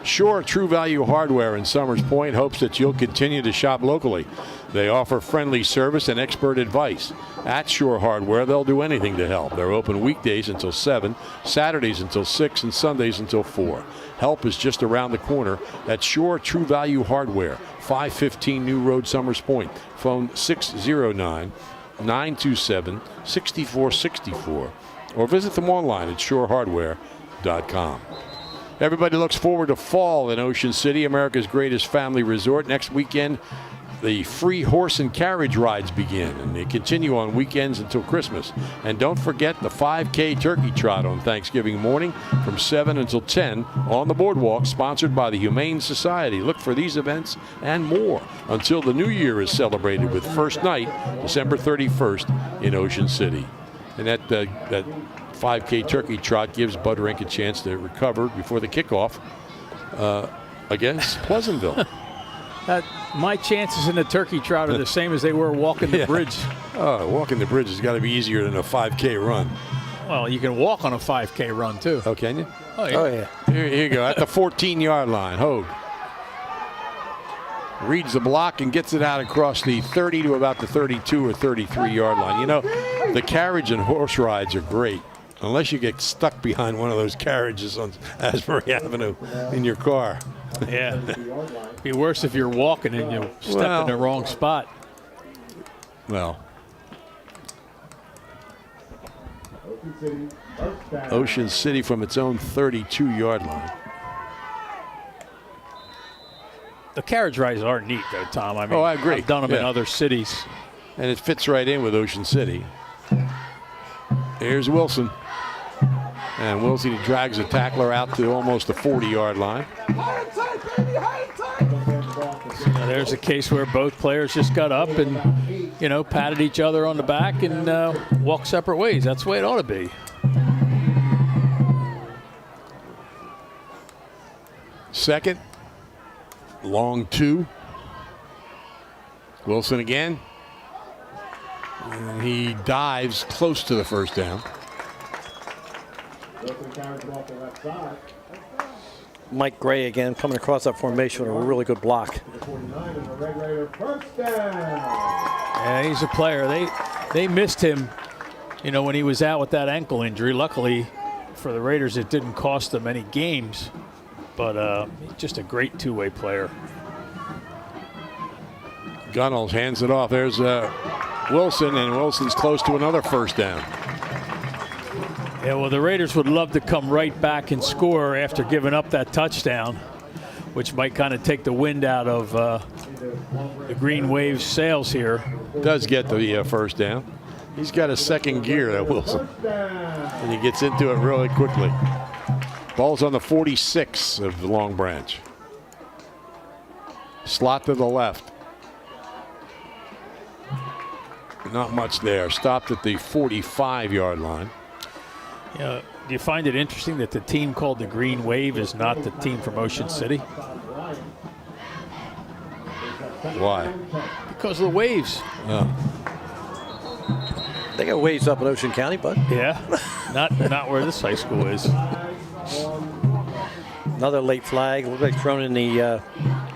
Shore True Value Hardware in Summers Point hopes that you'll continue to shop locally. They offer friendly service and expert advice. At Shore Hardware, they'll do anything to help. They're open weekdays until 7, Saturdays until 6, and Sundays until 4. Help is just around the corner at Shore True Value Hardware, 515 New Road, Summers Point. Phone 609-927-6464 or visit them online at shorehardware.com. Everybody looks forward to fall in Ocean City, America's greatest family resort. Next weekend, the free horse and carriage rides begin, and they continue on weekends until Christmas. And don't forget the 5K turkey trot on Thanksgiving morning from 7 until 10 on the boardwalk, sponsored by the Humane Society. Look for these events and more until the new year is celebrated with First Night, December 31st in Ocean City. And that 5K turkey trot gives Bud Rink a chance to recover before the kickoff against Pleasantville. My chances in the turkey trot are the same as they were walking the bridge. Oh, walking the bridge has got to be easier than a 5K run. Well, you can walk on a 5K run, too. Oh, can you? Oh, yeah. Oh, yeah. Here you go. At the 14-yard line, Hogue reads the block and gets it out across the 30 to about the 32 or 33-yard line. You know, the carriage and horse rides are great, unless you get stuck behind one of those carriages on Asbury Avenue in your car. Yeah. It'd be worse if you're walking and you step in the wrong spot. Well, Ocean City from its own 32-yard line. The carriage rides are neat, though, Tom. I mean, I agree. I've done them in other cities. And it fits right in with Ocean City. Here's Wilson. And Wilson, he drags a tackler out to almost the 40-yard line. There's a case where both players just got up and, patted each other on the back and walked separate ways. That's the way it ought to be. Second. Long 2. Wilson again. And he dives close to the first down. Mike Gray again coming across that formation with a really good block. Yeah, he's a player. They missed him, when he was out with that ankle injury. Luckily for the Raiders, it didn't cost them any games. But just a great two-way player. Gunnels hands it off. There's Wilson, and Wilson's close to another first down. Yeah, well, the Raiders would love to come right back and score after giving up that touchdown, which might kind of take the wind out of the Green Wave's sails here. Does get the first down. He's got a second gear, that Wilson. And he gets into it really quickly. Ball's on the 46 of the Long Branch. Slot to the left. Not much there. Stopped at the 45-yard line. Do you find it interesting that the team called the Green Wave is not the team from Ocean City? Why? Because of the waves. Oh. They got waves up in Ocean County, bud. Yeah, not where this high school is. Another late flag. Looks like thrown in the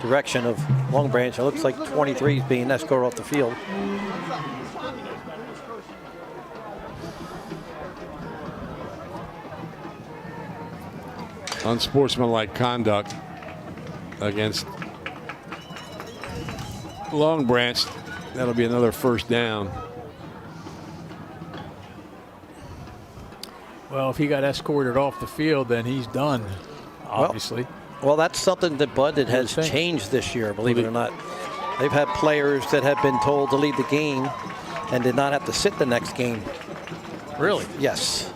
direction of Long Branch. It looks like 23 is being escorted off the field. Unsportsmanlike conduct against Long Branch. That'll be another first down. Well, if he got escorted off the field, then he's done, obviously. Well, that's something that, Bud, that has changed this year, believe it or not. They've had players that have been told to leave the game and did not have to sit the next game. Really? Yes.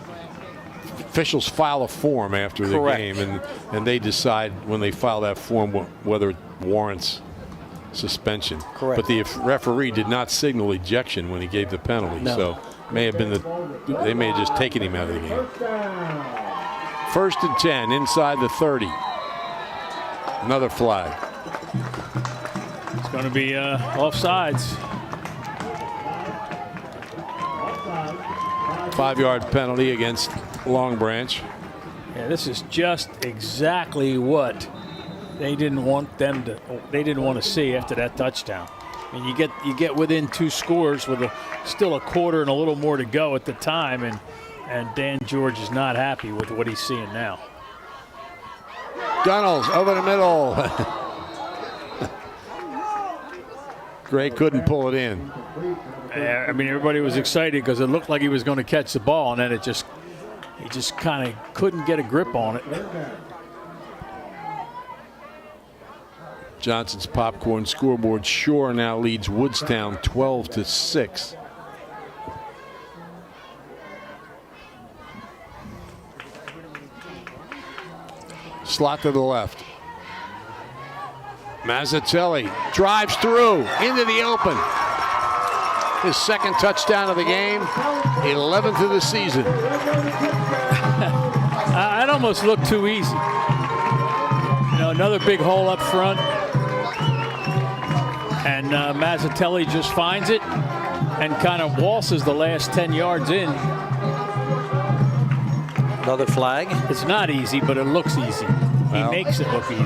Officials file a form after the game, and they decide when they file that form whether it warrants suspension. Correct. But the referee did not signal ejection when he gave the penalty, so may have been they may have just taken him out of the game. 1st and 10 inside the 30. Another flag. It's going to be offsides. 5-yard penalty against Long Branch. Yeah, this is just exactly what they didn't want to see after that touchdown. And you get within 2 scores with still a quarter and a little more to go at the time, and Dan George is not happy with what he's seeing now. Gunnels over the middle. Gray couldn't pull it in. I mean, everybody was excited because it looked like he was going to catch the ball, and then he just kind of couldn't get a grip on it. Johnson's Popcorn scoreboard. Shore now leads Woodstown 12-6. Slot to the left. Mazzatelli drives through into the open. His 2nd touchdown of the game, 11th of the season. That almost looked too easy. Another big hole up front. And Mazzatelli just finds it and kind of waltzes the last 10 yards in. Another flag. It's not easy, but it looks easy. He makes it look easy.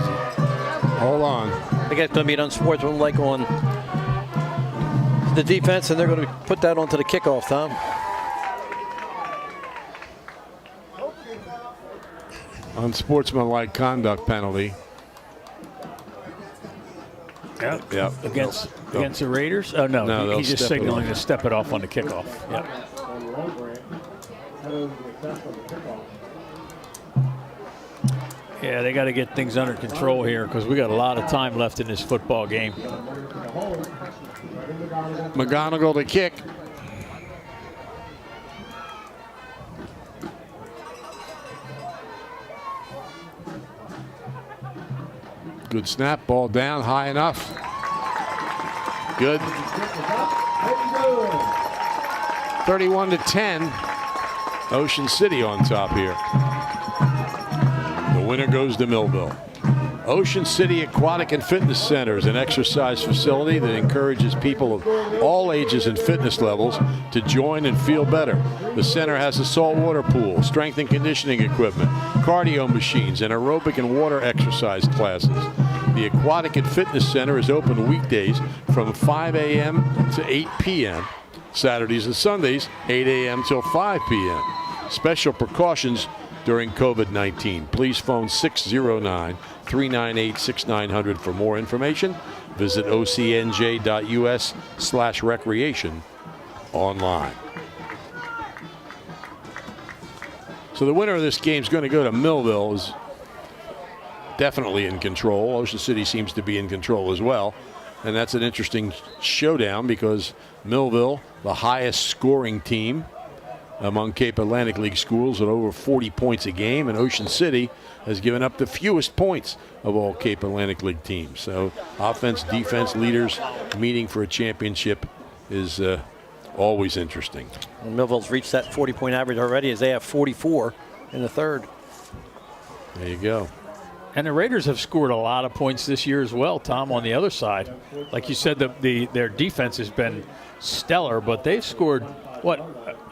Hold on. I think it's going to be an unsportsmanlike on the defense, and they're going to put that onto the kickoff, Tom. Unsportsmanlike conduct penalty. Yep. Against the Raiders? Oh, no. He's just signaling to step it off on the kickoff. Yep. Yeah, they got to get things under control here because we got a lot of time left in this football game. Mcgonagall to kick. Good snap, ball down, high enough. Good. 31-10. Ocean City on top here. The winner goes to Millville. Ocean City Aquatic and Fitness Center is an exercise facility that encourages people of all ages and fitness levels to join and feel better. The center has a saltwater pool, strength and conditioning equipment, cardio machines, and aerobic and water exercise classes. The Aquatic and Fitness Center is open weekdays from 5 a.m. to 8 p.m. Saturdays and Sundays, 8 a.m. till 5 p.m. Special precautions during COVID-19. Please phone 609-398-6900 for more information. Visit ocnj.us/recreation online. So the winner of this game is going to go to Millville. Is definitely in control. Ocean City seems to be in control as well. And that's an interesting showdown because Millville, the highest scoring team among Cape Atlantic League schools at over 40 points a game, and Ocean City has given up the fewest points of all Cape Atlantic League teams. So offense, defense, leaders meeting for a championship is always interesting. And Millville's reached that 40-point average already as they have 44 in the third. There you go. And the Raiders have scored a lot of points this year as well, Tom, on the other side. Like you said, their defense has been stellar, but they've scored, what?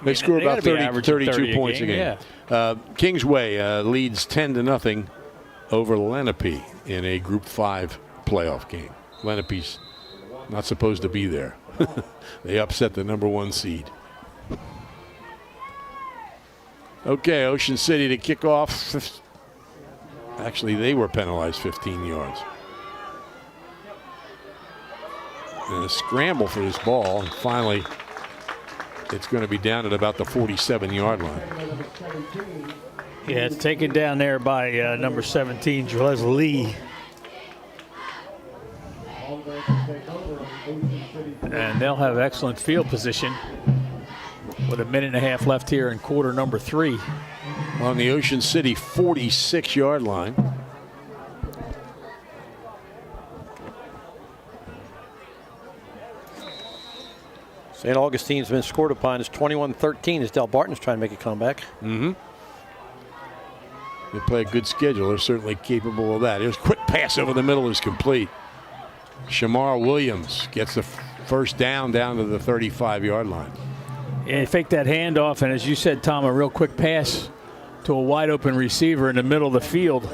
They scored about 32 points a game. Yeah. Kingsway leads 10-0 over Lenape in a Group 5 playoff game. Lenape's not supposed to be there. They upset the #1 seed. Okay, Ocean City to kick off. Actually, they were penalized 15 yards. And a scramble for this ball, and finally it's going to be down at about the 47-yard line. Yeah, it's taken down there by number 17, Jules Lee. And they'll have excellent field position with a minute and a half left here in quarter number 3. On the Ocean City 46-yard line. St. Augustine's been scored upon. It's 21-13 as Del Barton's trying to make a comeback. Mm-hmm. They play a good schedule. They're certainly capable of that. Here's a quick pass over the middle is complete. Shamar Williams gets the first down to the 35-yard line. Yeah, fake that handoff, and as you said, Tom, a real quick pass to a wide open receiver in the middle of the field. I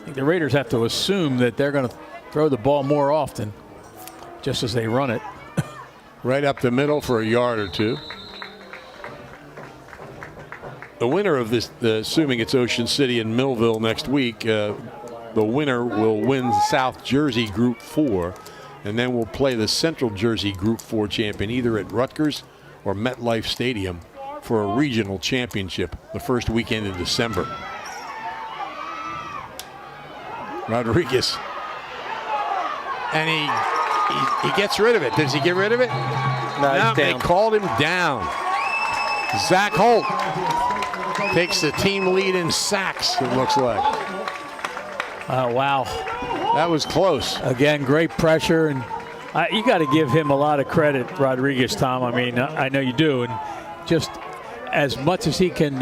think the Raiders have to assume that they're going to throw the ball more often just as they run it. Right up the middle for a yard or two. The winner of this, assuming it's Ocean City and Millville next week, the winner will win South Jersey Group 4, and then we'll play the Central Jersey Group 4 champion either at Rutgers or MetLife Stadium for a regional championship the first weekend in December. Rodriguez. And he gets rid of it. Does he get rid of it? No, they called him down. Zach Holt takes the team lead in sacks, it looks like. Wow. That was close. Again, great pressure, and you got to give him a lot of credit, Rodriguez, Tom. I mean, I know you do, and just as much as he can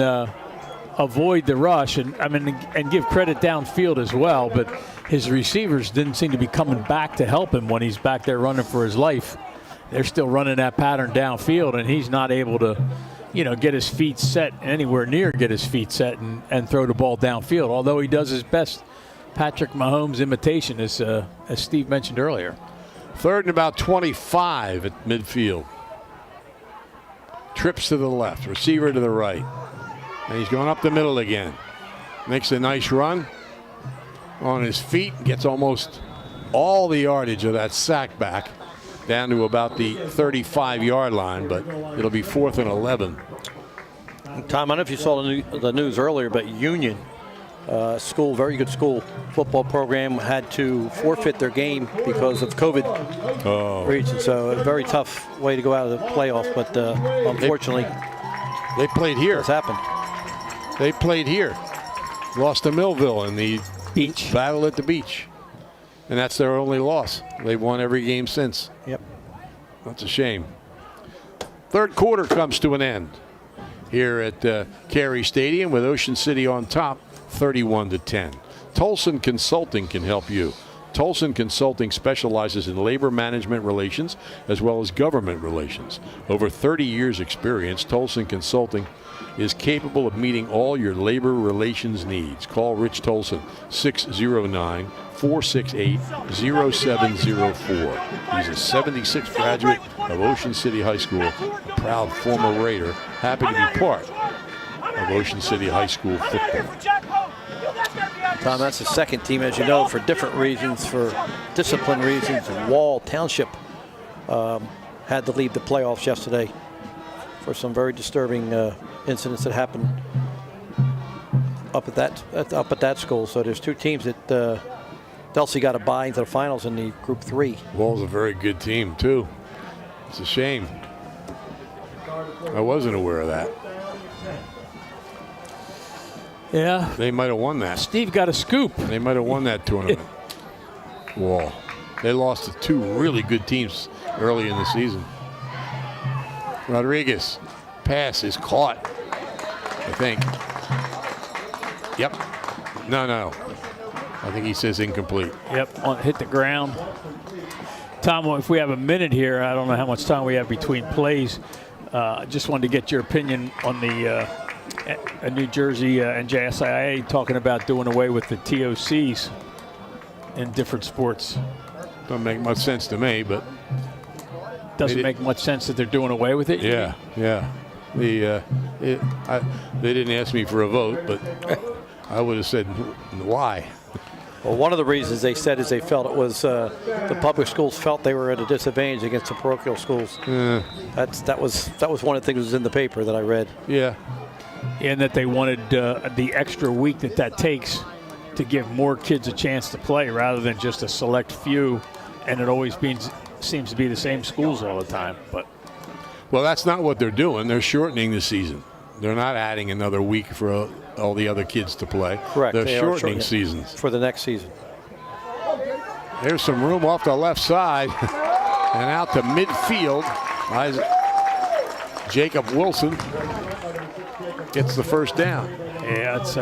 avoid the rush and give credit downfield as well. But his receivers didn't seem to be coming back to help him when he's back there running for his life. They're still running that pattern downfield, and he's not able to, get his feet set, anywhere near get his feet set and throw the ball downfield, although he does his best Patrick Mahomes imitation, as Steve mentioned earlier. 3rd and about 25 at midfield. Trips to the left, receiver to the right. And he's going up the middle again. Makes a nice run on his feet, gets almost all the yardage of that sack back down to about the 35-yard line, but it'll be 4th and 11. Tom, I don't know if you saw the news earlier, but Union school, very good school football program, had to forfeit their game because of COVID reasons. So a very tough way to go out of the playoffs, but unfortunately, they played here. What's happened? They played here. Lost to Millville in the beach battle at the beach. And that's their only loss. They've won every game since. Yep. That's a shame. 3rd quarter comes to an end here at Carey Stadium with Ocean City on top, 31-10. Tolson Consulting can help you. Tolson Consulting specializes in labor management relations as well as government relations. Over 30 years experience, Tolson Consulting is capable of meeting all your labor relations needs. Call Rich Tolson, 609-468-0704. He's a 76 graduate of Ocean City High School, a proud former Raider, happy to be part of Ocean City High School football. Tom, that's the second team, as you know, for different reasons, for discipline reasons. Wall Township had to leave the playoffs yesterday for some very disturbing incidents that happened up at that school. So there's 2 teams that Delsey got a bye into the finals in the Group 3. Wall's a very good team too. It's a shame. I wasn't aware of that. Yeah. They might have won that. Steve got a scoop. They might have won that tournament. Wall. They lost to 2 really good teams early in the season. Rodriguez. Pass is caught, I think. Yep. No. I think he says incomplete. Yep, hit the ground. Tom, if we have a minute here, I don't know how much time we have between plays. Just wanted to get your opinion on the New Jersey NJSIAA talking about doing away with the TOCs in different sports. Don't make much sense to me, but doesn't make much sense that they're doing away with it. Yeah. They didn't ask me for a vote, but I would have said why. Well, one of the reasons they said is they felt it was the public schools felt they were at a disadvantage against the parochial schools. That was one of the things that was in the paper that I read. Yeah. And that they wanted the extra week that takes to give more kids a chance to play rather than just a select few, and it always seems to be the same schools all the time. But well, that's not what they're doing. They're shortening the season. They're not adding another week for all the other kids to play. Correct. They're shortening seasons for the next season. There's some room off the left side and out to midfield. Jacob Wilson gets the first down. Yeah, it's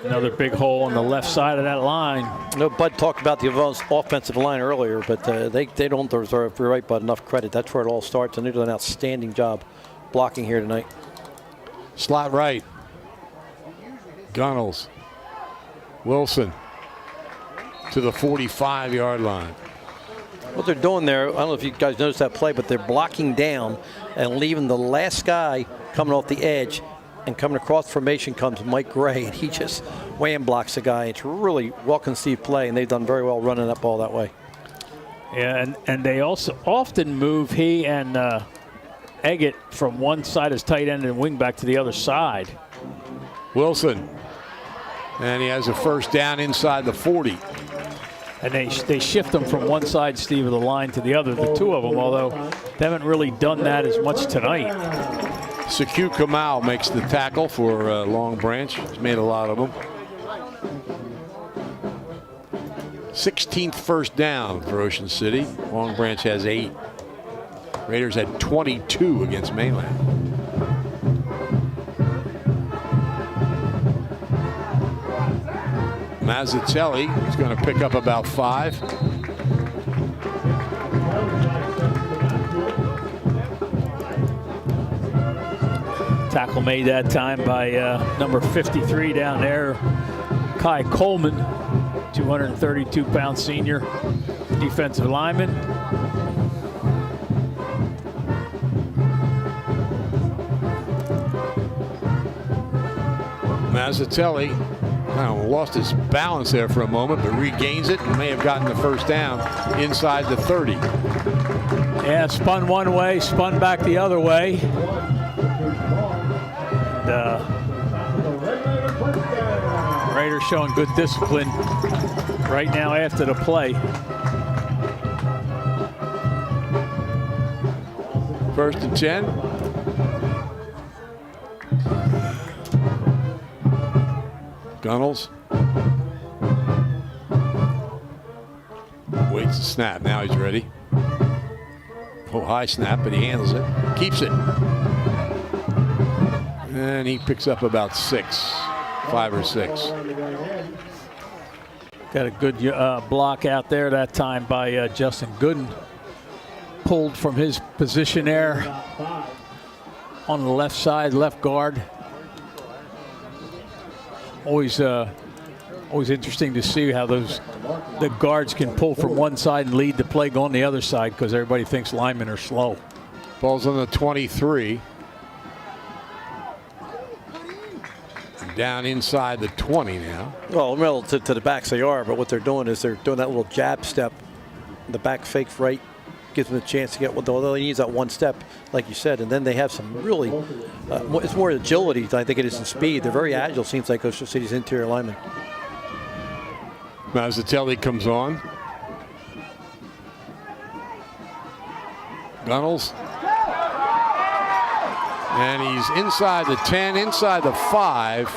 another big hole on the left side of that line. No, Bud talked about the offensive line earlier, but they don't deserve, you're right, Bud, enough credit. That's where it all starts, and they do an outstanding job blocking here tonight. Slot right. Gunnels. Wilson to the 45-yard line. What they're doing there, I don't know if you guys noticed that play, but they're blocking down and leaving the last guy coming off the edge, and coming across formation comes Mike Gray, and he just wham blocks the guy. It's really well-conceived play, and they've done very well running that ball that way. Yeah, and they also often move he and Eggett from one side as tight end and wing back to the other side. Wilson, and he has a first down inside the 40. And they shift them from one side, Steve, of the line to the other, the 2 of them, although they haven't really done that as much tonight. Saku Kamal makes the tackle for Long Branch. He's made a lot of them. 16th first down for Ocean City. Long Branch has 8. Raiders had 22 against Mainland. Mazzatelli is going to pick up about 5. Tackle made that time by number 53 down there, Kai Coleman, 232-pound senior defensive lineman. Mazzatelli kind of lost his balance there for a moment, but regains it and may have gotten the first down inside the 30. Yeah, spun one way, spun back the other way. And, Raiders showing good discipline right now after the play. First and 10. Gunnels waits the snap. Now he's ready. Oh, high snap, but he handles it. Keeps it. And he picks up about 5 or 6. Got a good block out there that time by Justin Gooden. Pulled from his position there on the left side, left guard. Always interesting to see how the guards can pull from one side and lead the play going the other side, because everybody thinks linemen are slow. Ball's on the 23. Down inside the 20 now. Well, relative to the backs they are, but what they're doing is they're doing that little jab step. The back fake right gives them a chance to get what they need, that one step, like you said, and then they have some really, it's more agility than I think it is in speed. They're very agile, seems like Ocean City's interior linemen. Mazzatelli comes on. Gunnels. And he's inside the 10, inside the 5.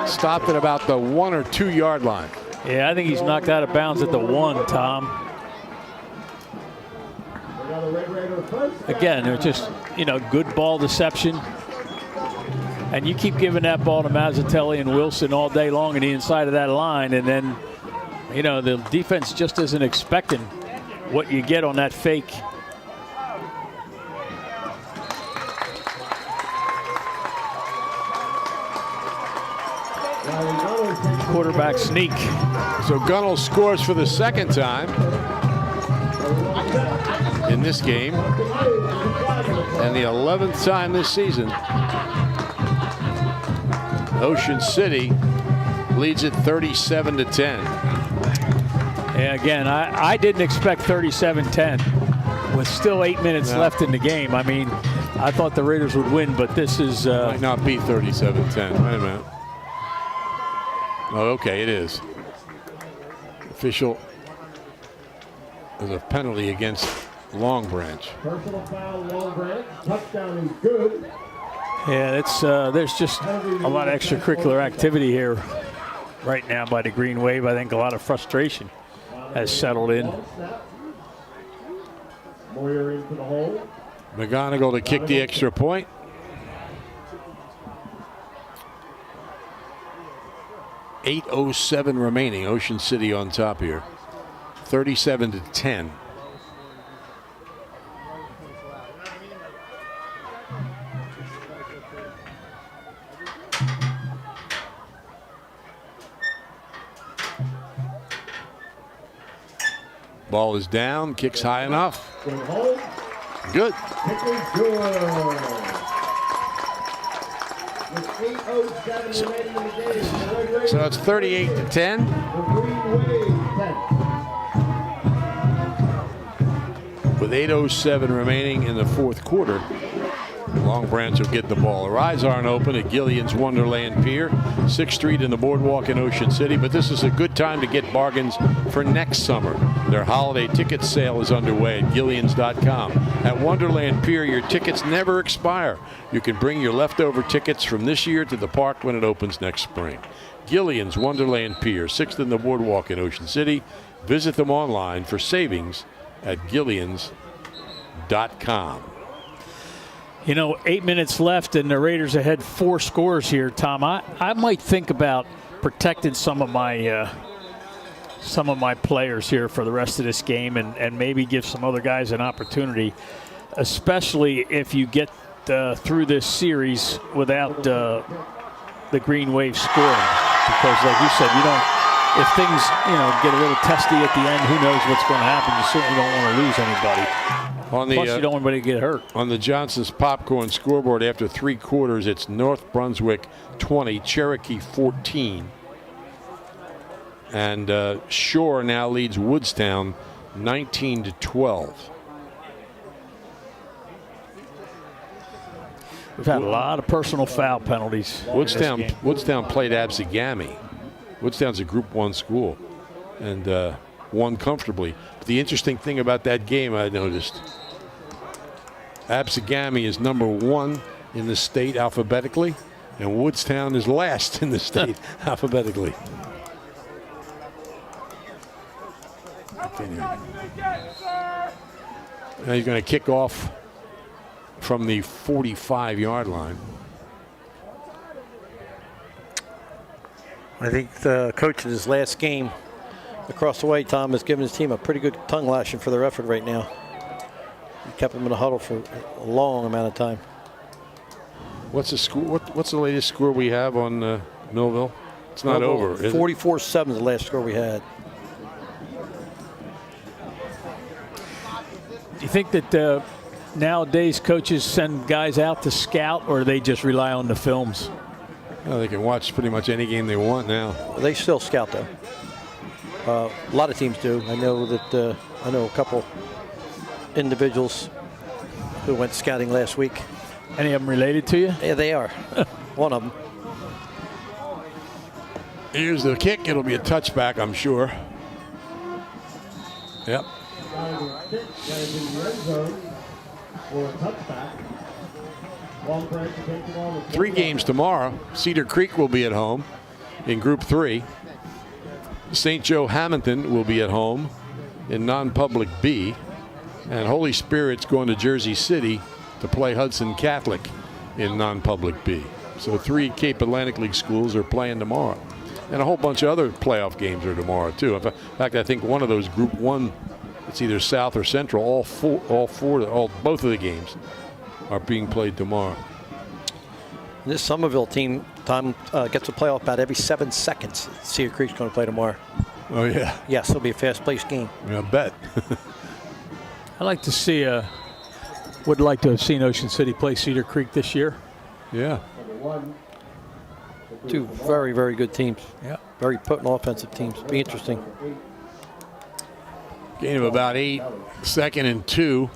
Stopped at about the 1 or 2 yard line. Yeah, I think he's knocked out of bounds at the 1, Tom. Again, they're just, good ball deception. And you keep giving that ball to Mazzatelli and Wilson all day long on the inside of that line, and then, the defense just isn't expecting what you get on that fake. Quarterback sneak. So Gunnell scores for the second time in this game, and the 11th time this season. Ocean City leads it 37-10. Yeah, again, I didn't expect 37-10 with still 8 minutes left in the game. I mean, I thought the Raiders would win, but this is might not be 37-10. Wait a minute. Oh, okay, it is. Official. There's a penalty against Long Branch. Personal foul, Long Branch. Touchdown is good. Yeah, it's there's just a lot of extracurricular activity here right now by the Green Wave. I think a lot of frustration has settled in. Moyer into the hole. Mcgonagall to kick the extra point. .807 remaining. Ocean City on top here. 37-10. Ball is down, kicks high enough. Good. So it's 38-10. With 8:07 remaining in the fourth quarter. Long Branch will get the ball. Our eyes aren't open at Gillian's Wonderland Pier, 6th Street in the Boardwalk in Ocean City, but this is a good time to get bargains for next summer. Their holiday ticket sale is underway at Gillians.com. At Wonderland Pier, your tickets never expire. You can bring your leftover tickets from this year to the park when it opens next spring. Gillian's Wonderland Pier, 6th in the Boardwalk in Ocean City. Visit them online for savings at Gillians.com. You know, 8 minutes left, and the Raiders ahead 4 scores here, Tom. I might think about protecting some of my players here for the rest of this game, and maybe give some other guys an opportunity, especially if you get through this series without the Green Wave scoring. Because, like you said, if things get a little testy at the end, who knows what's going to happen? You certainly don't want to lose anybody. Plus, you don't want anybody to get hurt. On the Johnson's Popcorn scoreboard, after 3 quarters, it's North Brunswick 20, Cherokee 14. And Shore now leads Woodstown 19-12. We've had a lot of personal foul penalties. Woodstown played Absegami. Woodstown's a Group 1 school and won comfortably. But the interesting thing about that game, I noticed, Absegami is number 1 in the state alphabetically, and Woodstown is last in the state alphabetically. Now he's going to kick off from the 45-yard line. I think the coach in his last game across the way, Tom, has given his team a pretty good tongue lashing for their effort right now. He kept them in a huddle for a long amount of time. What's the score? What's the latest score we have on Millville? It's not over. 44-7 is the last score we had. Do you think that nowadays coaches send guys out to scout, or they just rely on the films? Well, they can watch pretty much any game they want now. They still scout, though. A lot of teams do. I know that I know a couple individuals who went scouting last week. Any of them related to you? Yeah, they are. One of them. Here's the kick. It'll be a touchback, I'm sure. Yep. 3 games tomorrow. Cedar Creek will be at home in Group 3. St. Joe Hamilton will be at home in non-public B. And Holy Spirit's going to Jersey City to play Hudson Catholic in non-public B. So 3 Cape Atlantic League schools are playing tomorrow. And a whole bunch of other playoff games are tomorrow, too. In fact, I think one of those Group 1, it's either South or Central, both of the games are being played tomorrow. This Somerville team, Tom, gets a playoff about every 7 seconds. Cedar Creek's going to play tomorrow. Oh, yeah. Yes, it'll be a fast-paced game. Yeah, I bet. I'd like to see, would like to have seen Ocean City play Cedar Creek this year. Yeah. 2 very, very good teams. Yeah. Very potent offensive teams. Be interesting. Gain of about 8, 2nd and 2.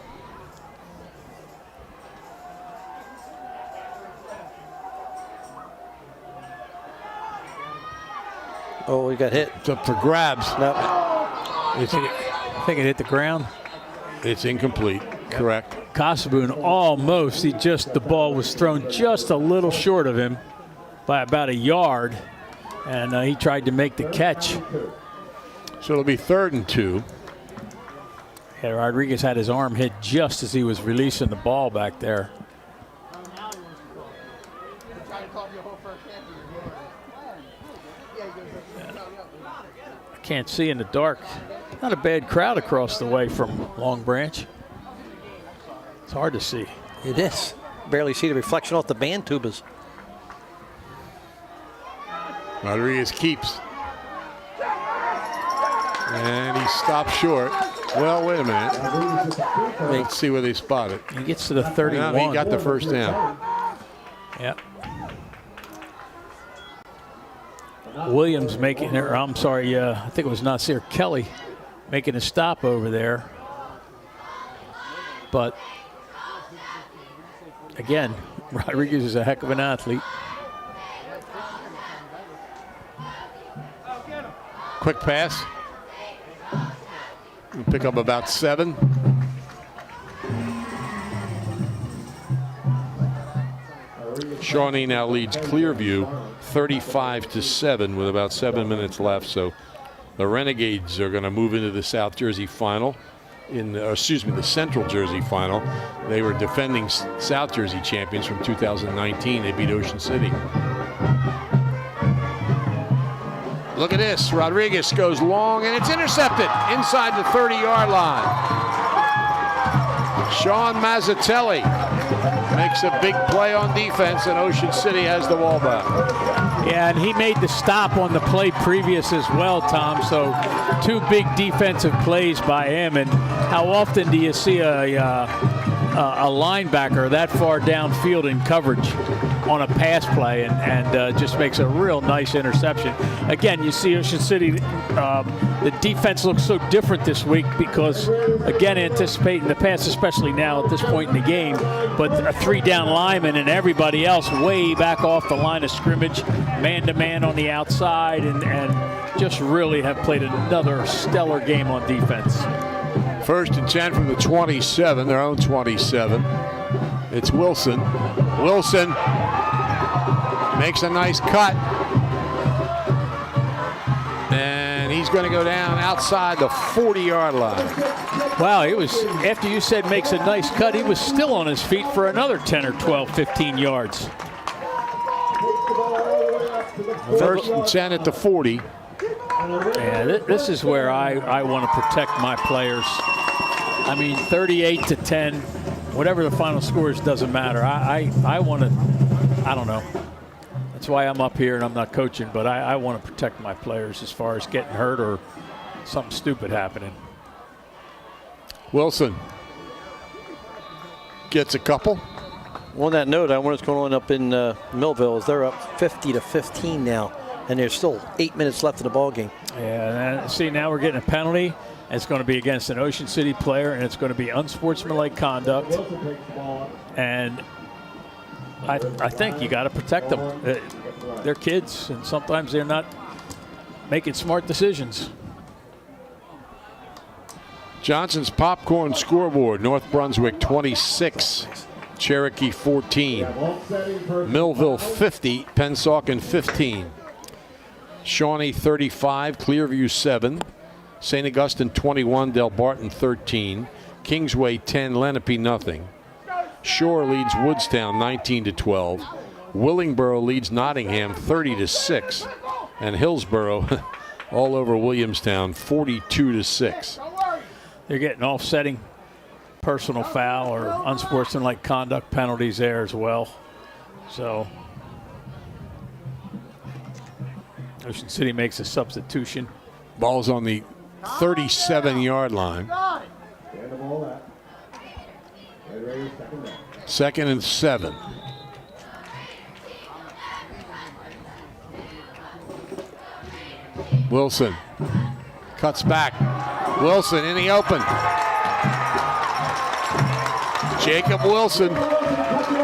Oh, we got hit. It's up for grabs. No. I think it hit the ground. It's incomplete. Correct. Kosovoon almost. The ball was thrown just a little short of him by about a yard, and he tried to make the catch. So it'll be 3rd and 2. Yeah, Rodriguez had his arm hit just as he was releasing the ball back there. I can't see in the dark. Not a bad crowd across the way from Long Branch. It's hard to see. It is. Barely see the reflection off the band tubas. Rodriguez keeps. And he stopped short. Well, wait a minute. Let's see where they spot it. He gets to the 31. Now he got the first down. Yep. Williams making it, or I'm sorry, I think it was Nasir Kelly making a stop over there. But again, Rodriguez is a heck of an athlete. Quick pass. We'll pick up about 7. Shawnee now leads Clearview 35-7 with about 7 minutes left. So the Renegades are going to move into the South Jersey final. the Central Jersey final. They were defending South Jersey champions from 2019. They beat Ocean City. Look at this. Rodriguez goes long, and it's intercepted inside the 30-yard line. Sean Mazzatelli makes a big play on defense, and Ocean City has the ball back. Yeah, and he made the stop on the play previous as well, Tom. So 2 big defensive plays by him. And how often do you see a linebacker that far downfield in coverage on a pass play and just makes a real nice interception? Again, you see Ocean City, the defense looks so different this week because, again, anticipating the pass, especially now at this point in the game, but a 3-down lineman and everybody else way back off the line of scrimmage, man-to-man on the outside, and just really have played another stellar game on defense. 1st and 10 from the 27, their own 27. It's Wilson. Wilson makes a nice cut. And he's going to go down outside the 40-yard line. Wow, it was, after you said makes a nice cut, he was still on his feet for another 10 or 12, 15 yards. 1st and 10 at the 40. Yeah, this is where I want to protect my players. I mean, 38-10, whatever the final score is, doesn't matter. I want to, I don't know. That's why I'm up here and I'm not coaching, but I want to protect my players as far as getting hurt or something stupid happening. Wilson gets a couple. On that note, I wonder what's going on up in Millville. Is they're up 50-15 now, and there's still 8 minutes left in the ball game. Yeah, and see, now we're getting a penalty. It's going to be against an Ocean City player, and it's going to be unsportsmanlike conduct. And I think you got to protect them. They're kids, and sometimes they're not making smart decisions. Johnson's Popcorn scoreboard: North Brunswick 26, Cherokee 14, Millville 50, Pennsauken 15, Shawnee 35, Clearview 7, St. Augustine 21, Delbarton 13, Kingsway 10, Lenape nothing. Shore leads Woodstown 19-12. Willingboro leads Nottingham 30-6, and Hillsborough all over Williamstown 42-6. They're getting offsetting personal foul or unsportsmanlike conduct penalties there as well. So Ocean City makes a substitution. Ball's on the 37-yard line. 2nd and 7. Wilson cuts back. Wilson in the open. Jacob Wilson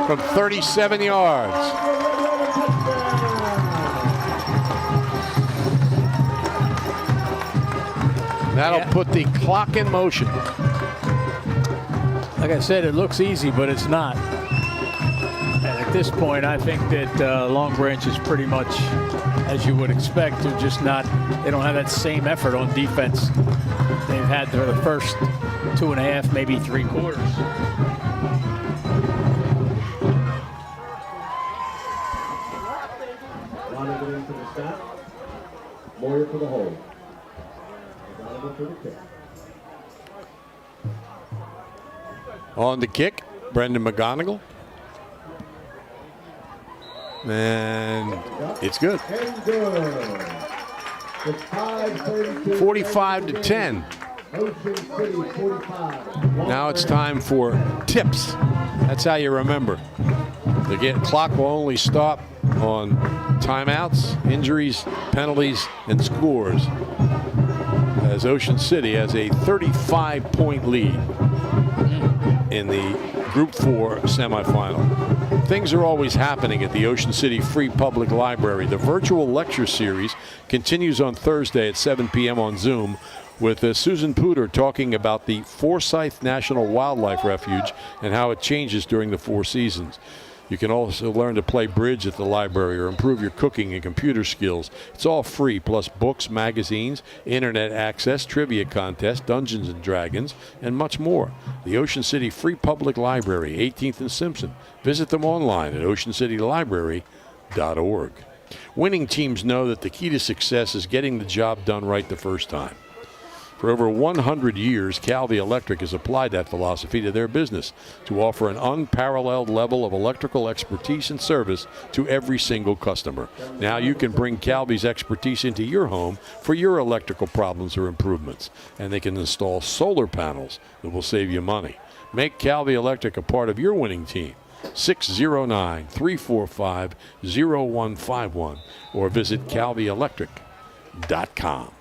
from 37 yards. That'll put the clock in motion. Like I said, it looks easy, but it's not. And at this point, I think that Long Branch is pretty much as you would expect. They're just not, they don't have that same effort on defense they've had for the first 2.5, maybe 3 quarters. Lonergan to the snap. Moyer for the hold. Mcgonagall for the kick. On the kick, Brendan Mcgonagall. And it's good. 45-10. Now it's time for tips. That's how you remember. The clock will only stop on timeouts, injuries, penalties, and scores, as Ocean City has a 35-point lead in the Group 4 semifinal. Things are always happening at the Ocean City Free Public Library. The virtual lecture series continues on Thursday at 7 p.m. on Zoom with Susan Pooter talking about the Forsyth National Wildlife Refuge and how it changes during the 4 seasons. You can also learn to play bridge at the library or improve your cooking and computer skills. It's all free, plus books, magazines, internet access, trivia contests, Dungeons and Dragons, and much more. The Ocean City Free Public Library, 18th and Simpson. Visit them online at oceancitylibrary.org. Winning teams know that the key to success is getting the job done right the first time. For over 100 years, Calvi Electric has applied that philosophy to their business to offer an unparalleled level of electrical expertise and service to every single customer. Now you can bring Calvi's expertise into your home for your electrical problems or improvements, and they can install solar panels that will save you money. Make Calvi Electric a part of your winning team. 609-345-0151 or visit calvielectric.com.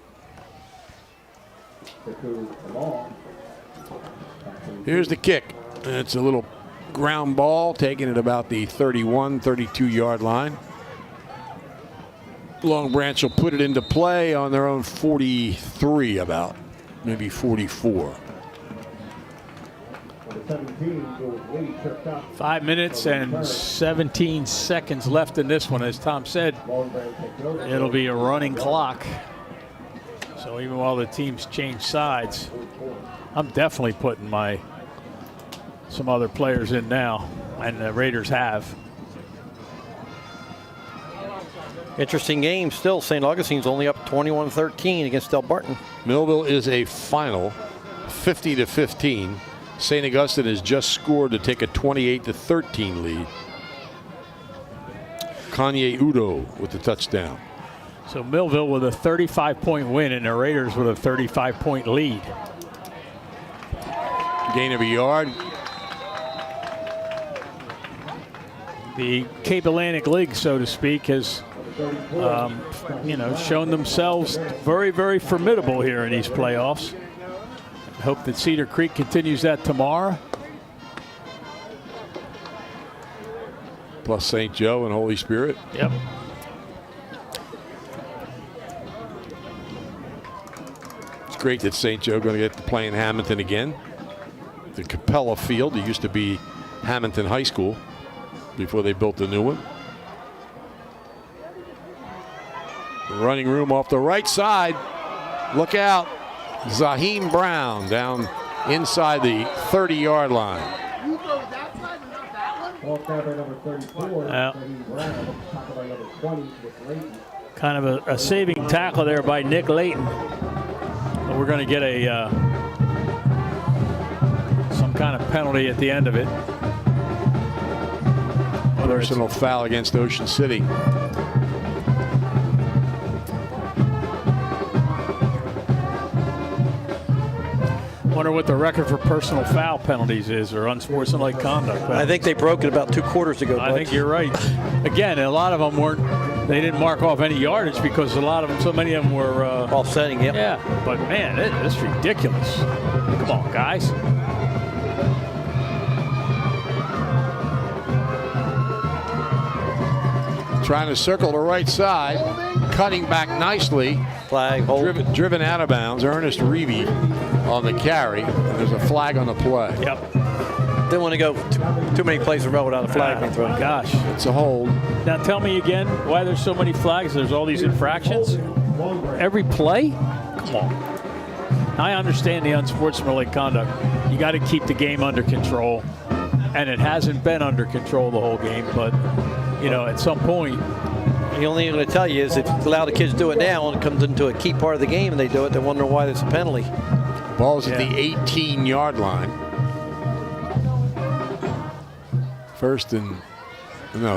Here's the kick. It's a little ground ball taken at about the 31, 32-yard line. Long Branch will put it into play on their own 43 about, maybe 44. 5 minutes and 17 seconds left in this one. As Tom said, it'll be a running clock. So even while the teams change sides, I'm definitely putting some other players in now, and the Raiders have. Interesting game still. St. Augustine's only up 21-13 against Delbarton. Millville is a final 50-15. St. Augustine has just scored to take a 28-13 lead. Kanye Udo with the touchdown. So Millville with a 35-point win and the Raiders with a 35-point lead. Gain of a yard. The Cape Atlantic League, so to speak, has shown themselves very, very formidable here in these playoffs. I hope that Cedar Creek continues that tomorrow. Plus St. Joe and Holy Spirit. Yep. It's great that St. Joe going to get to play in Hamilton again. The Capella Field, it used to be Hamilton High School before they built the new one. Running room off the right side. Look out. Zaheem Brown down inside the 30-yard line. Kind of a saving tackle there by Nick Layton. But we're going to get some kind of penalty at the end of it. Personal foul against Ocean City. Wonder what the record for personal foul penalties is, or unsportsmanlike conduct penalties. I think they broke it about 2 quarters ago. I think you're right. Again, a lot of them they didn't mark off any yardage because so many of them were offsetting. Yep. Yeah, but man, it's ridiculous. Come on, guys. Trying to circle the right side, cutting back nicely. Flag, hold. Driven out of bounds. Ernest Reevy on the carry. And there's a flag on the play. Yep. Didn't want to go too many plays in a row without a flag being thrown. Gosh. It's a hold. Now tell me again why there's so many flags. There's all these infractions. Every play? Come on. I understand the unsportsmanlike conduct. You got to keep the game under control. And it hasn't been under control the whole game, but at some point. The only thing I'm going to tell you is if you allow the kids to do it now and it comes into a key part of the game and they do it, they wonder why there's a penalty. Ball's at the 18-yard line.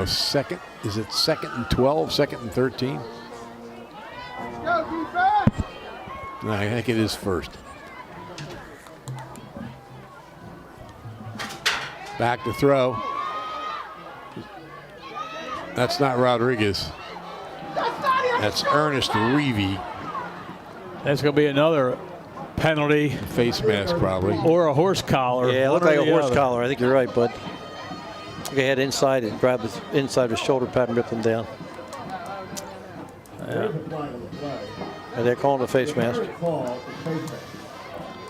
Second. Is it 2nd and 12, 2nd and 13? No, I think it is first. Back to throw. That's not Rodriguez. That's Ernest Reevy. That's going to be another penalty. Face mask, probably. Or a horse collar. Yeah, it looked like a horse collar. I think you're right, but he had inside and grabbed his inside of his shoulder pad and ripped him down. Yeah. And they're calling the face mask.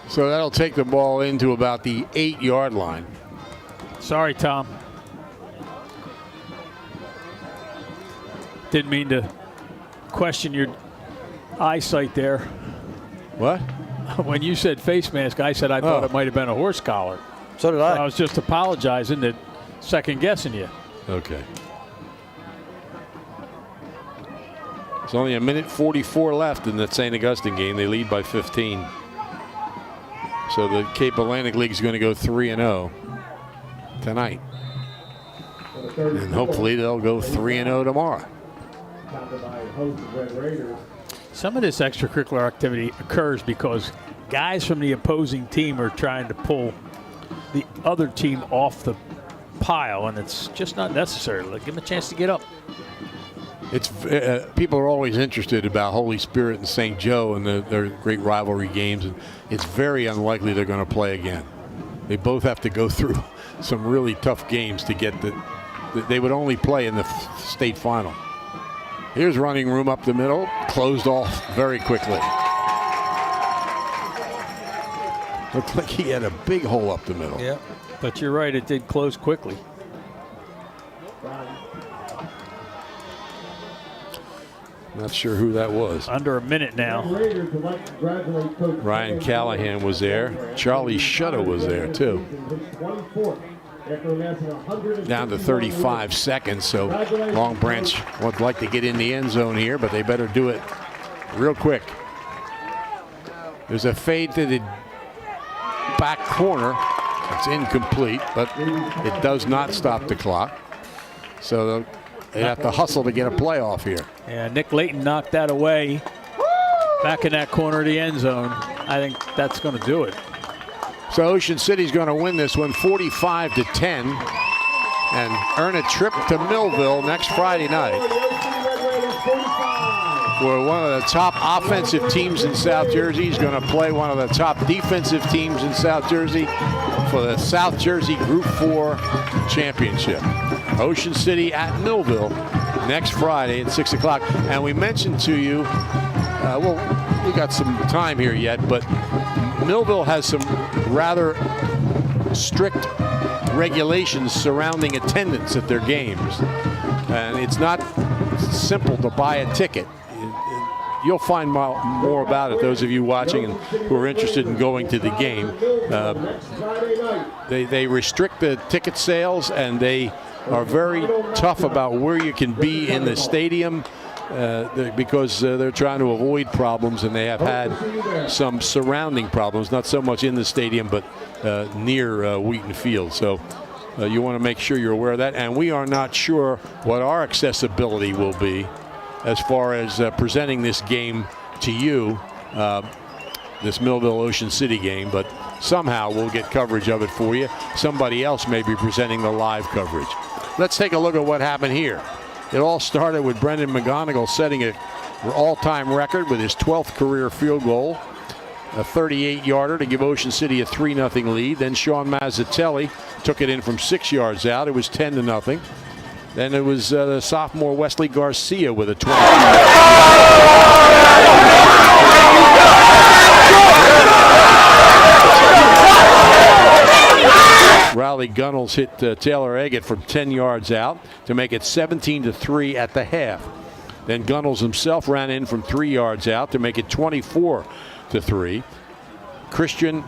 So that'll take the ball into about the 8-yard line. Sorry, Tom. Didn't mean to question your eyesight there. What? When you said face mask, I said I thought it might have been a horse collar. So did I. I was just apologizing that second guessing you. Okay. There's only 1:44 left in that St. Augustine game. They lead by 15. So the Cape Atlantic League is going to go 3-0 tonight. And hopefully they'll go 3-0 tomorrow. Some of this extracurricular activity occurs because guys from the opposing team are trying to pull the other team off the pile, and it's just not necessary. Like, give them a chance to get up. It's people are always interested about Holy Spirit and St. Joe and their great rivalry games, and it's very unlikely they're going to play again. They both have to go through some really tough games to get they would only play in the state final. Here's running room up the middle, closed off very quickly. Looked like he had a big hole up the middle. Yeah, but you're right, it did close quickly. Not sure who that was. Under a minute now. Ryan Callahan was there. Charlie Shutter was there too. Down to 35 seconds, so Long Branch would like to get in the end zone here, but they better do it real quick. There's a fade to the back corner. It's incomplete, but it does not stop the clock. So they have to hustle to get a playoff here. Yeah, Nick Layton knocked that away. Back in that corner of the end zone. I think that's going to do it. So Ocean City's going to win this one 45-10 and earn a trip to Millville next Friday night. Where one of the top offensive teams in South Jersey is going to play one of the top defensive teams in South Jersey for the South Jersey Group 4 Championship. Ocean City at Millville next Friday at 6 o'clock. And we mentioned to you, well, we got some time here yet, but Millville has some rather strict regulations surrounding attendance at their games. And it's not simple to buy a ticket. You'll find more about it, those of you watching and who are interested in going to the game. They restrict the ticket sales, and they are very tough about where you can be in the stadium because they're trying to avoid problems, and they have had some surrounding problems, not so much in the stadium, but near Wheaton Field. So you want to make sure you're aware of that. And we are not sure what our accessibility will be as far as presenting this game to you, this Millville Ocean City game, but somehow we'll get coverage of it for you. Somebody else may be presenting the live coverage. Let's take a look at what happened here. It all started with Brendan Mcgonagall setting an all-time record with his 12th career field goal, a 38-yarder to give Ocean City a 3-0 lead. Then Sean Mazzatelli took it in from 6 yards out. It was 10-0. Then it was the sophomore Wesley Garcia with a 20. Riley Gunnels hit Taylor Eggett from 10 yards out to make it 17-3 at the half. Then Gunnels himself ran in from 3 yards out to make it 24-3. Christian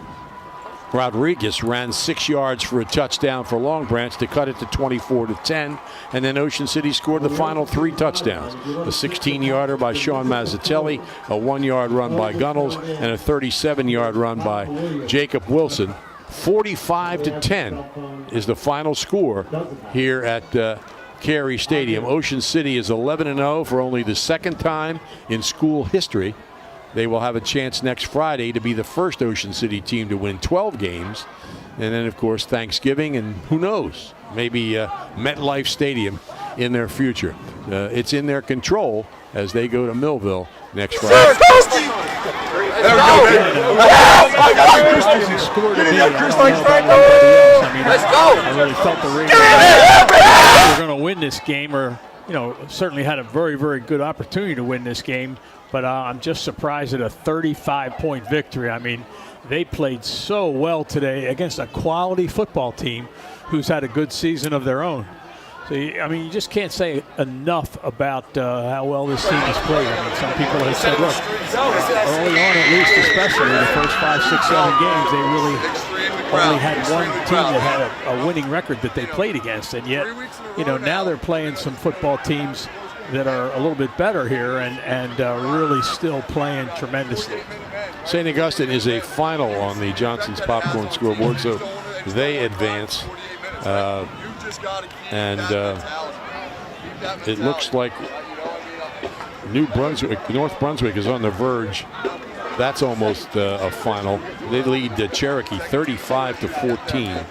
Rodriguez ran 6 yards for a touchdown for Long Branch to cut it to 24-10, and then Ocean City scored the final 3 touchdowns. A 16-yarder by Sean Mazzatelli, a 1-yard run by Gunnels, and a 37-yard run by Jacob Wilson. 45-10 is the final score here at Carey Stadium. Ocean City is 11-0 for only the second time in school history. They will have a chance next Friday to be the first Ocean City team to win 12 games. And then, of course, Thanksgiving, and who knows, maybe MetLife Stadium in their future. It's in their control as they go to Millville next Friday. I really felt the Raiders were going to win this game, or certainly had a very, very good opportunity to win this game. But I'm just surprised at a 35-point victory. I mean, they played so well today against a quality football team who's had a good season of their own. So, I mean, you just can't say enough about how well this team has played. I mean, some people have said, look, early on at least, especially in the first 5, 6, 7 games, they really only had one team that had a winning record that they played against. And yet, you know, now they're playing some football teams that are a little bit better here and really still playing tremendously. St. Augustine is a final on the Johnson's Popcorn scoreboard, so they advance. It looks like North Brunswick is on the verge. That's almost a final. They lead Cherokee 35-14.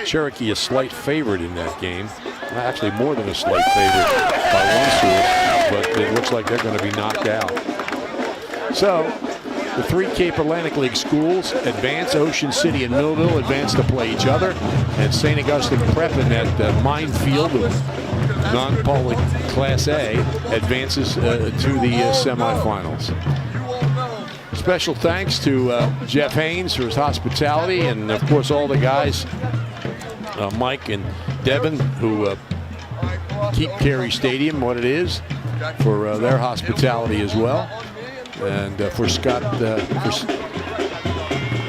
Cherokee a slight favorite in that game. Actually more than a slight favorite by 1 score, but it looks like they're going to be knocked out. So the 3 Cape Atlantic League schools advance. Ocean City and Millville advance to play each other. And St. Augustine Prep in that minefield of non-public Class A advances to the semifinals. Special thanks to Jeff Haynes for his hospitality, and of course all the guys, Mike and Devin, who keep Carey Stadium what it is, for their hospitality as well. And for Scott,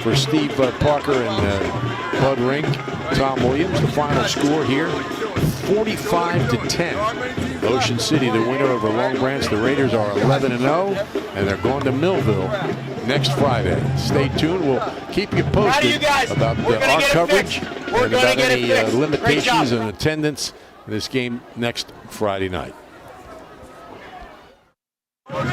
for Steve Parker and Bud Rink, Tom Williams, the final score here, 45-10. Ocean City, the winner over Long Branch. The Raiders are 11-0, and they're going to Millville next Friday. Stay tuned. We'll keep you posted about our coverage and about any limitations and attendance in this game next Friday night. Hey,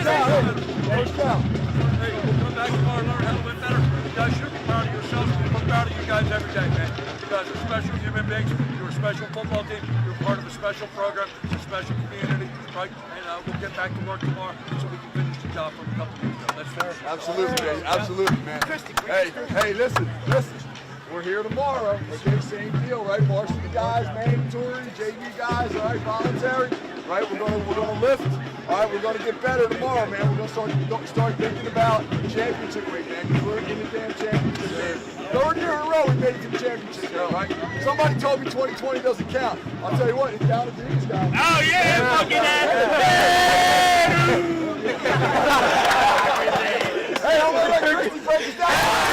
we'll come back tomorrow and learn how to win better. You guys should be proud of yourselves. We're proud of you guys every day, man. You guys are special human beings. You're a special football team. You're part of a special program, a special community, right? And we'll get back to work tomorrow so we can finish the job from a couple years ago. That's fair. Absolutely, man. Absolutely, man. Hey, listen. We're here tomorrow. Okay, same deal, right? Varsity guys, mandatory, JV guys, all right, voluntary, right? We're gonna lift. All right, we're gonna get better tomorrow, man. We're gonna start thinking about championship week, man. Because we're in the damn championship game. 3rd year in a row we made it to the championship, girl, right? Somebody told me 2020 doesn't count. I'll tell you what, it counted to these guys. Oh yeah, fucking Hey, I'm gonna let Christy break it down.